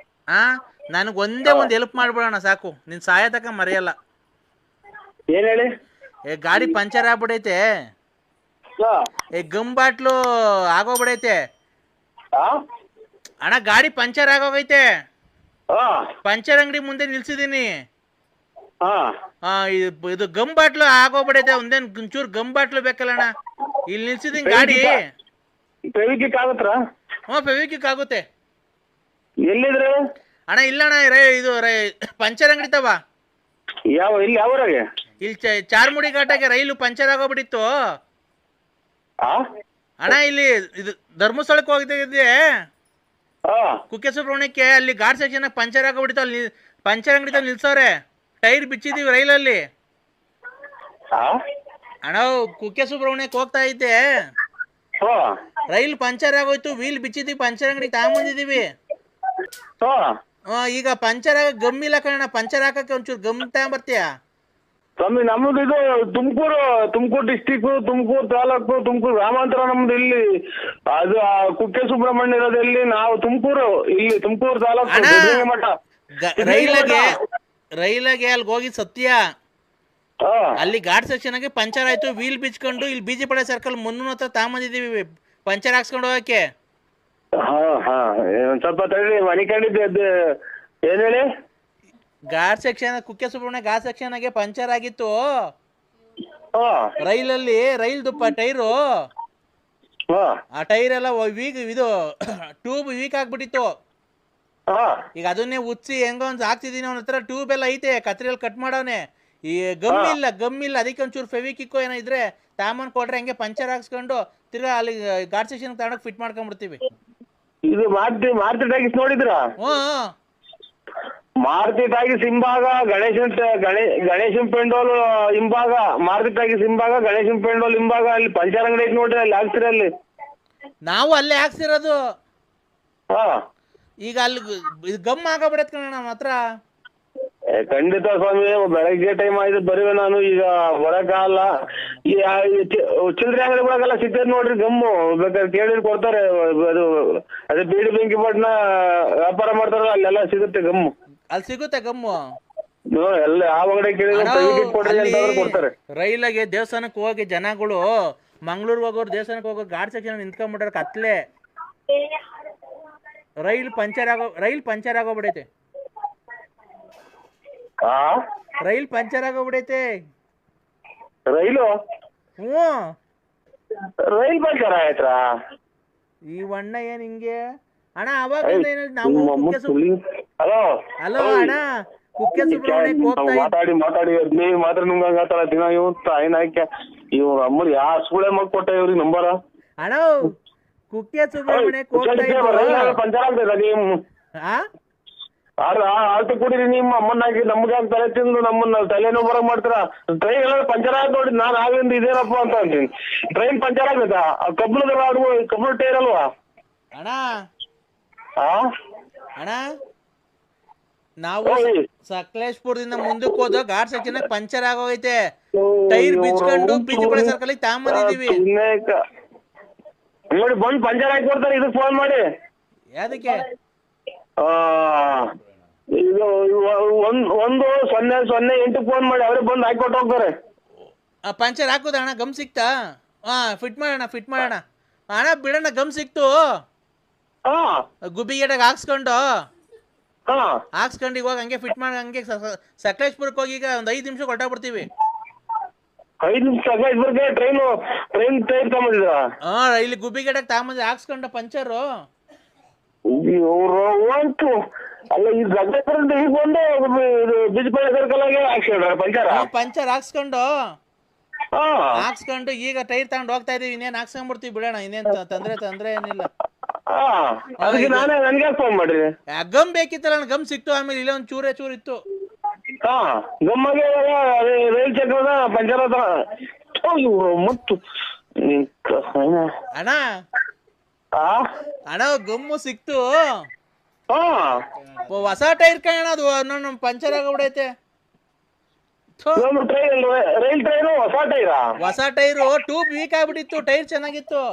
ನನಗೆ ಒಂದೇ ಒಂದು ಹೆಲ್ಪ್ ಮಾಡ್ಬಿಡೋಣ ಸಾಕು. ನಿನ್ ಸಹಾಯ ತಕ ಮರೆಯಲ್ಲ. ಏನ್ ಹೇಳಿ? ಗಾಡಿ ಪಂಚರ್ ಆಗ್ಬಿಡೈತೆ. ಗಮ್ ಬಾಟ್ಲು ಆಗೋಗ್ಬಿಡೈತೆ ಅಣ್ಣ. ಗಾಡಿ ಪಂಚರ್ ಆಗೋಗೈತೆ. ಪಂಚರ್ ಅಂಗಡಿ ಮುಂದೆ ನಿಲ್ಸಿದೀನಿ. ಇದು ಗಮ್ ಬಾಟ್ಲು ಆಗೋಗ್ಬಿಡೈತೆ. ಒಂದೇನ್ ಒಂಚೂರು ಗಮ್ ಬಾಟ್ಲು ಬೇಕಲ್ಲ ಅಣ್ಣ? ಇಲ್ಲಿ ನಿಲ್ಸಿದೀನಿ ಗಾಡಿ. ಫೆವಿಕ್ವಿಕ್ ಆಗುತ್ತಾ? ಫೆವಿಕ್ವಿಕ್ ಆಗುತ್ತೆ. ಎಲ್ಲಿದ್ರೆ ಅಣ್ಣ? ಇಲ್ಲ ಅಣ್ಣ, ಇದು ಪಂಚರ್ ಅಂಗಡಿ ತವ. ಇಲ್ಲಿ ಯಾವ್ರಾಗೆ? ಇಲ್ಲಿ ಚಾರ್ಮುಡಿ ಘಾಟಾಗೆ ರೈಲು ಪಂಚರ್ ಆಗೋಗ್ಬಿಟ್ಟಿತ್ತು ಅಣ್ಣ. ಇಲ್ಲಿ ಇದು ಧರ್ಮಸ್ಥಳಕ್ಕೆ ಹೋಗಿದ್ದೆ ಕುಕ್ಕೆ ಸುಬ್ರಹ್ಮಣ್ಯಕ್ಕೆ. ಅಲ್ಲಿ ಘಾಟ್ ಸೆಕ್ಷನ್ ಪಂಚರ್ ಆಗೋಗ್ಬಿಟ್ಟಿತ್ತು. ಅಲ್ಲಿ ಪಂಚರ್ ಅಂಗಡಿ ತಾವ್ ನಿಲ್ಸವ್ರೆ. ಟೈರ್ ಬಿಚ್ಚಿದೀವಿ ರೈಲಲ್ಲಿ ಅಣ್ಣ. ಕುಕ್ಕೆ ಸುಬ್ರಹ್ಮಣ್ಯಕ್ಕೆ ಹೋಗ್ತಾ ಇದ್ದೆ, ರೈಲ್ ಪಂಚರ್ ಆಗೋಯ್ತು. ವೀಲ್ ಬಿಚ್ಚಿದೀವಿ, ಪಂಚರ್ ಅಂಗಡಿ ತಗೊಂಬಂದಿದೀವಿ. ಈಗ ಪಂಚರ್ ಆಗ ಗಮ್ ಇಲ್ಲ ಕಣ. ಪಂಚರ್ ಹಾಕಕ್ಕೆ ಒಂಚೂರು ಗಮ್ ತಗೊಂಬರ್ತೀಯ? ಸ್ವಾಮಿ, ನಮ್ದು ಇದು ತುಮಕೂರು ಡಿಸ್ಟಿಕ್, ತುಮಕೂರು ತಾಲೂಕು, ತುಮಕೂರು ಗ್ರಾಮಾಂತರ ನಮ್ದು. ಇಲ್ಲಿ ಅದು ಕುಕ್ಕೆ ಸುಬ್ರಹ್ಮಣ್ಯ ಇರೋದಲ್ಲಿ ನಾವು ತುಮಕೂರು, ಇಲ್ಲಿ ತುಮಕೂರು ತಾಲೂಕು ಮಠ. ರೈಲಾಗೆ ಅಲ್ಲಿ ಹೋಗಿ ಸತ್ಯ. ಅಲ್ಲಿ ಘಾಟ್ ಸೆಕ್ಷನ್ ಆಗಿ ಪಂಚರ್ ಆಯ್ತು. ವೀಲ್ ಬಿಚ್ಕೊಂಡು ಇಲ್ಲಿ ಬಿಜಿಪಡೆ ಸರ್ಕಲ್ ಮುನ್ನೂರ ಹತ್ರ ತಗೊಂಬಂದಿದೀವಿ ಪಂಚರ್ ಹಾಕ್ಸ್ಕೊಂಡು ಹೋಗಕ್ಕೆ. ಸ್ವಲ್ಪ ತಡಿ, ಮನೆ ಕಂಡಿದ್ದೆ. ಏನ್ ಹೇಳಿ? ಘಾಟ್ ಸೆಕ್ಷನ್, ಕುಕ್ಕೆ ಸುಬ್ರಹ್ಮಣ್ಯ ಘಾಟ್ ಸೆಕ್ಷನ್ ಆಗಿ ಪಂಚರ್ ಆಗಿತ್ತು ರೈಲಲ್ಲಿ. ರೈಲ್ದು ಟೈರು, ಆ ಟೈರ್ ಎಲ್ಲ ಇದು ಟ್ಯೂಬ್ ವೀಕ್ ಆಗ್ಬಿಟ್ಟಿತ್ತು. ಈಗ ಅದನ್ನೇ ಉಚ್ಚಿ ಹೆಂಗ ಒಂದ್ ಹಾಕ್ತಿದೀನಿ. ಅವನ ಹತ್ರ ಟ್ಯೂಬ್ ಎಲ್ಲ ಐತೆ, ಕತ್ರಿಯಲ್ಲಿ ಕಟ್ ಮಾಡವನೆ. ಈ ಗಮ್ ಇಲ್ಲ. ಅದಕ್ಕೆ ಒಂಚೂರು ಫೆವಿಕ್ವಿಕ್ ಏನೋ ಇದ್ರೆ ತಾಮನ್ ಕೊಟ್ರೆ ಹಂಗೆ ಪಂಚರ್ ಹಾಕ್ಸ್ಕೊಂಡು ತಿರ್ಗಾ ಅಲ್ಲಿ ಘಾಟ್ ಸೆಕ್ಷನ್ ತಗೊಂಡೋಗಿ ಫಿಟ್ ಮಾಡ್ಕೊಂಡ್ಬಿಡ್ತೀವಿ. ಇದು ಮಾರುತಿ ಟಾಕೀಸ್ ನೋಡಿದ್ರ? ಮಾರುತಿ ಟಾಕೀಸ್ ಹಿಂಭಾಗ ಗಣೇಶನ್ ಪೆಂಡೋಲ್ ಹಿಂಭಾಗ, ಮಾರುತಿ ಟಾಕೀಸ್ ಹಿಂಭಾಗ, ಗಣೇಶನ್ ಪೆಂಡೋಲ್ ಹಿಂಭಾಗ ಅಲ್ಲಿ ಪಂಚರ್ ಅಂಗಡಿ ಐತಿ ನೋಡ್ರಿ, ಅಲ್ಲಿ ಹಾಕ್ತಿರ. ಅಲ್ಲಿ ನಾವು ಅಲ್ಲೇ ಹಾಕ್ಸಿರೋದು. ಈಗ ಅಲ್ಲಿ ಗಮ್ ಆಗಬಿಡತ್ ಕಣ ನಮ್ಮ ಹತ್ರ. ಖಂಡಿತ ಸ್ವಾಮಿ, ಬೆಳಗ್ಗೆ ಟೈಮ್ ಆಯ್ತು ಬರುವೆ ನಾನು. ಈಗ ಬರಕಾಗಲ್ಲ. ಚಿಲ್ಲರೆ ಅಂಗಡಿಗಳಾಗೆಲ್ಲ ಸಿಗ್ತೈತೆ ನೋಡ್ರಿ ಗಮ್ಮು. ಬೇಕಾದ್ರೆ ಕೇಳಿದ್ರೆ ಕೊಡ್ತಾರೆ. ಅದು ಅದೇ ಬೀಡಿ ಬೆಂಕಿ ಪಟ್ನ ವ್ಯಾಪಾರ ಮಾಡ್ತಾರಲ್ಲ, ಅಲ್ಲೆಲ್ಲ ಸಿಗುತ್ತೆ ಗಮ್ಮು. ಅಲ್ಲಿ ಸಿಗುತ್ತೆ ಗಮ್ಮು ಎಲ್ಲ ಯಾವ ಅಂಗಡಿ ಕೇಳಿದ್ರೆ ಕೊಡ್ತಾರೆ. ರೈಲಾಗೆ ದೇವಸ್ಥಾನಕ್ಕೆ ಹೋಗಿ ಜನಗಳು ಮಂಗ್ಳೂರ್ಗೆ ಹೋಗೋರು ದೇವಸ್ಥಾನಕ್ಕೆ ಹೋಗೋರು ಘಾಟ್ ಸೆಕ್ಷನ್ ನಿಂತ್ಕೊಂಡ್ಬಿಟ್ರೆ ಕತ್ಲೆ. ರೈಲ್ ಪಂಚರ್ ಆಗೋಗ್ಬಿಡೈತೆ. ಆ ರೈಲ್ ಪಂಚರ್ ಆಗೋಗ್ಬಿಡೈತೆ. ರೈಲು ಹ್ಞೂ ರೈಲ್ ಪಂಚರ್ ಆಯ್ತಾ? ಈ ವಣ್ಣ ಏನ್ ಹಿಂಗೆ ಅಣ್ಣ? ಅವಾಗಿಂದ ನಾವು ಹಲೋ ಹಲೋ ಅಣ್ಣ, ಕುಕ್ಕೆ ಸುಬ್ರಹ್ಮಣ್ಯಕ್ಕೆ ಹೋಗ್ತಾ ಮಾತಾಡಿ ಹದಿನೈದು ಮಾತ್ರ ನುಂಗಾಗತ್ತಲ್ಲ ದಿನ. ಇವ್ ತಾಯಿನ ಹಾಕ್ಯ ಇವ್ರ ಅಮ್ಮರು ಯಾವ ಸ್ಕೂಲೇ ಮಗ್ ಕೊಟ್ಟ ಇವ್ರಿಗೆ ನಂಬರ. ಅಣ್ಣ ಕುಕ್ಕೆ ಸುಬ್ರಹ್ಮಣ್ಯಕ್ಕೆ ಹೋಗ್ತಾ ಇದ್ರು. ಪಂಚರ್ ಆಗ್ತದ ನೀವು ಆಲ್ತು ಕುಡೀರಿ. ನಿಮ್ಮ ಅಮ್ಮನ್ನ ಹಾಕಿ ನಮ್ಗೆ ತಲೆ ತಿಂದು ನಮ್ಮನ್ನ ತಲೆನೋ ಬರಕ್ ಮಾಡ್ತಾರ. ಟ್ರೈನ್ ಎಲ್ಲ ಪಂಚರ್ ಆಗ್ ನೋಡಿ ನಾನ್ ಆಗಿಂದ ಇದೇನಪ್ಪ ಅಂತ ಅಂತೀನಿ. ಟ್ರೈನ್ ಪಂಚರ್ ಆಗತ್ತಾ? ಕಬ್ಬಣದ ರಾಡು ಕಬ್ಬಣ ಟೈರ್ ಅಲ್ವಾ ಅಣ್ಣ? ಆ ಅಣ್ಣ ನಾವು ಸಕಲೇಶ್ಪುರದಿಂದ ಮುಂದಕ್ಕೆ ಹೋದ ಘಾಟ್ ಸೆಕ್ಷನ್ ಪಂಚರ್ ಆಗೋಗೈತೆ. ಟೈರ್ ಬಿಚ್ಕೊಂಡು ಪಿಜಿಪುರ ಸರ್ಕಲ್ ತಗೊಂಬಂದಿದೀವಿ. ನೋಡಿ ಬಂದು ಪಂಚರ್ ಹಾಕಿ ಕೊಡ್ತಾರೆ. ಇದಕ್ಕೆ ಫೋನ್ ಮಾಡಿ. ಯಾದಕ್ಕೆ? ಇದು 1008 ಫೋನ್ ಮಾಡಿ ಅವ್ರಿಗೆ ಬಂದು ಹಾಕಿ ಕೊಟ್ಟು ಹೋಗ್ತಾರೆ. ಪಂಚರ್ ಹಾಕುದ ಅಣ್ಣ? ಗಮ್ ಸಿಕ್ತಾ? ಫಿಟ್ ಮಾಡೋಣ ಅಣ್ಣ. ಬಿಡೋಣ, ಗಮ್ ಸಿಕ್ತು. ಗುಬ್ಬಿಗೇಟಾಗ ಹಾಕ್ಸ್ಕೊಂಡು ಇವಾಗ ಹಂಗೆ ಫಿಟ್ ಮಾಡಿ ಹಂಗೆ ಸಕಲೇಶ್ಪುರಕ್ಕೆ ಹೋಗಿ ಈಗ ಒಂದು 5 ನಿಮಿಷ ಹೊರಟಾಗ್ಬಿಡ್ತೀವಿ. 5 ನಿಮಿಷ ಸಕಲೇಶ್ಪುರಕ್ಕೆ ಟ್ರೈನ್ ಟೈರ್ ತಗೊಂಡಿದ್ರ? ಇಲ್ಲಿ ಗುಬ್ಬಿಗೇಟಾಗ ತಗೊಂಬಂದು ಹಾಕ್ಸ್ಕೊಂಡ ಪಂಚರು. ಇವ್ರು ಅಲ್ಲ ಈ ಸಕಲೇಶ್ಪುರದಿಂದ ಈಗ ಬಂದು ಬಿಜಿಪುರ ಸರ್ಕಲ್ ಪಂಚರ್ ಹಾಕ್ಸ್ಕೊಂಡು ಈಗ ಟೈರ್ ತಗೊಂಡು ಹೋಗ್ತಾ ಇದೀವಿ. ಇನ್ನೇನ್ ಹಾಕ್ಸ್ಕೊಂಡ್ಬಿಡ್ತೀವಿ, ಬಿಡೋಣ. ಇನ್ನೇನ್ ತೊಂದ್ರೆ ಏನಿಲ್ಲ. ನನ್ಗೆ ಫೋನ್ ಮಾಡ್ರಿ. ಗಮ್ ಬೇಕಿತ್ತಲ್ಲ, ಗಮ್ ಸಿಕ್ತು. ಆಮೇಲೆ ಇಲ್ಲ ಒಂದ್ ಚೂರೇ ಇತ್ತು. ಗಮ್ಮಗೆ ರೈಲ್ ಚಕ್ರದ ಪಂಚರ್ ಇವ್ರು ಮತ್ತು ಅಣ್ಣ ಗಮ್ಮು ಸಿಕ್ತು. ಹೊಸ ಟೈರ್ ಕಾಣ, ಅದು ನನ್ನ ಪಂಚರ್ ಆಗೋಗ್ಬಿಡೈತೆ. ರೈಲ್ ಟೈರು ಹೊಸ ಟೈರು ಟ್ಯೂಬ್ ವೀಕ್ ಆಗ್ಬಿಟ್ಟಿತ್ತು. ಟೈರ್ ಚೆನ್ನಾಗಿತ್ತು.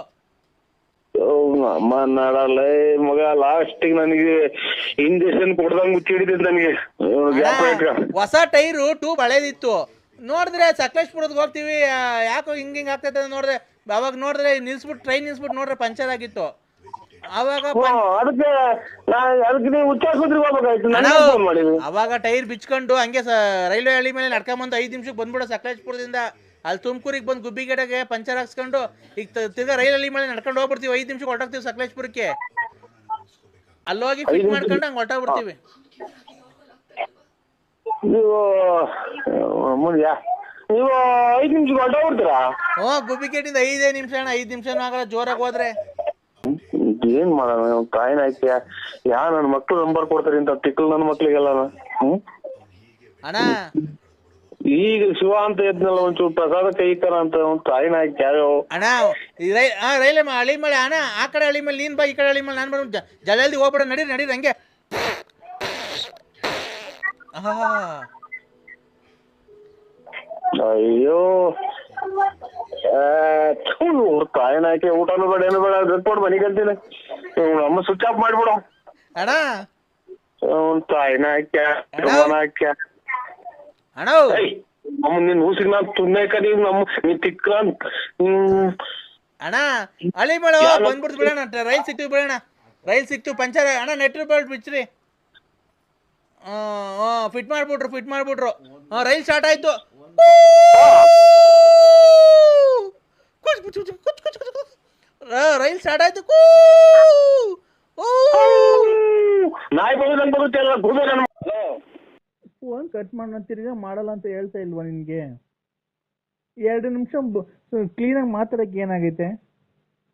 ನಡಲ್ಲ ಮಗ, ಲಾಸ್ಟಿಗೆ ನನಗೆ ಇಂಜೆಕ್ಷನ್ ಕೊಡ್ದಂಗ್ ಮುಚ್ಚಿ ಹಿಡಿತೈತೆ ನನಗೆ. ಹೊಸ ಟೈರು ಟ್ಯೂಬ್ ಹಳೇದಿತ್ತು. ನೋಡಿದ್ರೆ ಸಕಲೇಶ್ಪುರಕ್ಕೆ ಹೋಗ್ತೀವಿ, ಯಾಕೋ ಹಿಂಗ್ ಆಗ್ತೈತೆ ನೋಡಿದ್ರೆ. ಅವಾಗ ನೋಡಿದ್ರೆ ಟ್ರೈನ್ ನಿಲ್ಸ್ಬಿಟ್ಟು ನೋಡ್ರೆ ಪಂಚರ್ ಆಗಿತ್ತು. ಅವಾಗ ಟೈರ್ ಬಿಚ್ಕೊಂಡು ಹಂಗೆ ರೈಲ್ವೆ ಹಳ್ಳಿ ಮೇಲೆ ನಡ್ಕೊಂಬಂದು 5 ನಿಮಿಷಕ್ಕೆ ಬಂದ್ಬಿಡೋ ಸಕಲೇಶ್ಪುರದಿಂದ. ಅಲ್ಲಿ ತುಮಕೂರಿಗೆ ಬಂದು ಗುಬ್ಬಿಗೇಟಾಗೆ ಪಂಚರ್ ಹಾಕ್ಸ್ಕೊಂಡು ಈಗ ತಿರ್ಗಾ ರೈಲ್ ಹಳ್ಳಿ ಮೇಲೆ ನಡ್ಕೊಂಡು ಹೋಗ್ಬಿಡ್ತೀವಿ. 5 ನಿಮಿಷಕ್ಕೆ ಹೊರಟಾಗ್ತೀವಿ ಸಕಲೇಶ್ಪುರಕ್ಕೆ. ಅಲ್ಲೋಗಿ ಫಿಟ್ ಮಾಡ್ಕೊಂಡು ಹಂಗೆ ಹೊರಟಾಗ್ಬಿಡ್ತೀವಿ. ನೀವು 5 ನಿಮಿಷಕ್ಕೆ ಹೊರಟೋಗ್ಬಿಡ್ತೀರಾ? ಗುಬ್ಬಿಗೇಟಿಂದ 5 ನಿಮಿಷ ಅಣ್ಣ. 5 ನಿಮಿಷನೂ ಆಗಲ್ಲ ಜೋರಾಗಿ ಹೋದ್ರೆ. ಏನ್ ಮಾಡೋಣ? ಕಾಯಿನ್ ಹಾಕಿ ನನ್ನ ಮಕ್ಳು ನಂಬರ್ ಕೊಡ್ತಾರೆ ಅಂತ ತಿಕ್ಕಲ್ ನನ್ನ ಮಕ್ಳಿಗೆಲ್ಲ. ಅಣ್ಣ ಈಗ ಶಿವ ಅಂತ ಇದ್ನಲ್ಲ, ಒಂಚೂರು ಪ್ರಸಾದ ಕೈಕರ ಅಂತ ಕಾಯಿನ್ ಹಾಕಿ ಯಾವ್ಯಾವ ಅಣ್ಣ. ರೈಲ್ ಹಳಿ ಮಳೆ ಅಣ್ಣ. ಆ ಕಡೆ ಹಳಿ ಮೇಲೆ ನೀನ್ ಬಾ, ಈ ಕಡೆ ಹಳಿ ಮೇಲೆ ನಾನು ಬರೋದು. ಜಲ್ದಿ ಹೋಗ್ಬಿಡ. ನಡೀರಿ ಹಂಗೆ. ಅಯ್ಯೋ ಕಾಯಿನ್ ಹಾಕಿ ಊಟನೂ ಬೇಡ ಏನು ಬೇಡ ರೆಕ್ಕೋಡ್ ಮನೆಗೆ ಅಂತೀನಿ. ಅಮ್ಮ ಸ್ವಿಚ್ ಆಫ್ ಮಾಡ್ಬಿಡು ಅಣ್ಣ. ಕಾಯಿನ್ ಹಾಕ್ಯ ಅಣ್ಣ ಅಮ್ಮ ನಿನ್ ಊಸಿಗೆ ನಾನು ತುನ್ನಕ ನೀವು ನೀ ತಿಕ್ಕ ಅಣ್ಣ. ಹಳಿ ಮಳೆ ಬಂದ್ಬಿಡ್ತು ಬಿಡೋಣ. ರೈಲ್ ಸಿಕ್ತು ಬಿಡೋಣ. ರೈಲ್ ಸಿಕ್ತು. ಪಂಚರ್ ಅಣ್ಣ. ನೆಟ್ರಿ ಬೆಲ್ಟ್ ಬಿಚ್ಚ್ರಿ. ಫಿಟ್ ಮಾಡ್ಬಿಟ್ರು. ರೈಲ್ ಸ್ಟಾರ್ಟ್ ಆಯ್ತು. ರೈಲ್ ಸ್ಟಾರ್ಟ್ ಆಯ್ತು. ಫೋನ್ ಕಟ್ ಮಾಡೋಣ, ತಿರ್ಗಾ ಮಾಡಲ್ಲ ಅಂತ ಹೇಳ್ತಾ ಇಲ್ವಾ ನಿನ್ಗೆ? 2 ನಿಮಿಷ ಕ್ಲೀನಾಗಿ ಮಾತಾಡಕ್ಕೆ ಏನಾಗೈತೆ?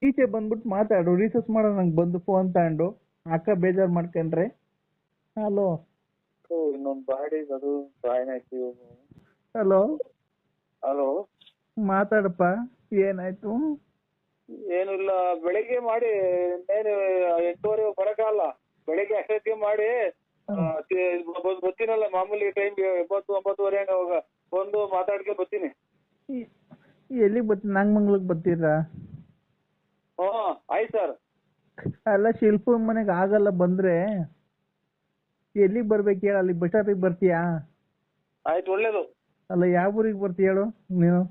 ಈಚೆ ಬಂದ್ಬಿಟ್ಟು ಮಾತಾಡು. ರೀಸರ್ಚ್ ಮಾಡೋ ನಂಗೆ ಬಂದು ಫೋನ್ ತಗೊಂಡು ಅಕ್ಕ ಬೇಜಾರು ಮಾಡ್ಕೊಂಡ್ರೆ. ಹಲೋ ಇನ್ನೊಂದು ಬಾಡಿ ಅದು ಹಲೋ ಹಲೋ ಮಾತಾಡಪ್ಪ. ಏನಾಯ್ತು? ಏನಿಲ್ಲ, ಬೆಳಿಗ್ಗೆ ಮಾಡಿ 8:30 ಬರಕಾಗಲ್ಲ. ಬೆಳಿಗ್ಗೆ ಅಷ್ಟೊತ್ತಿಗೆ ಮಾಡಿ ಬರ್ತೀನಲ್ಲ ಮಾಮೂಲಿ ಟೈಮ್ 9:30 ಹಂಗ ಅವಾಗ ಬಂದು ಮಾತಾಡ್ಕೆ ಬರ್ತೀನಿ. ಎಲ್ಲಿಗೆ ಬರ್ತೀನಿ? ನಾಗಮಂಗ್ಲಕ್ಕೆ ಬರ್ತೀರಾ? ಆಯ್ತು ಸರ್. ಅಲ್ಲ ಶಿಲ್ಪು ಮನೆಗೆ ಆಗಲ್ಲ ಬಂದ್ರೆ ಎಲ್ಲಿಗೆ ಬರ್ಬೇಕು ಹೇಳ? ಅಲ್ಲಿ ಬಸ್ ಸ್ಟಾಪಿಗೆ ಬರ್ತೀಯಾ? ಆಯ್ತು, ಒಳ್ಳೇದು. ಅಲ್ಲ ಯಾವ ಊರಿಗೆ ಬರ್ತೀಯ ಹೇಳು ನೀನು?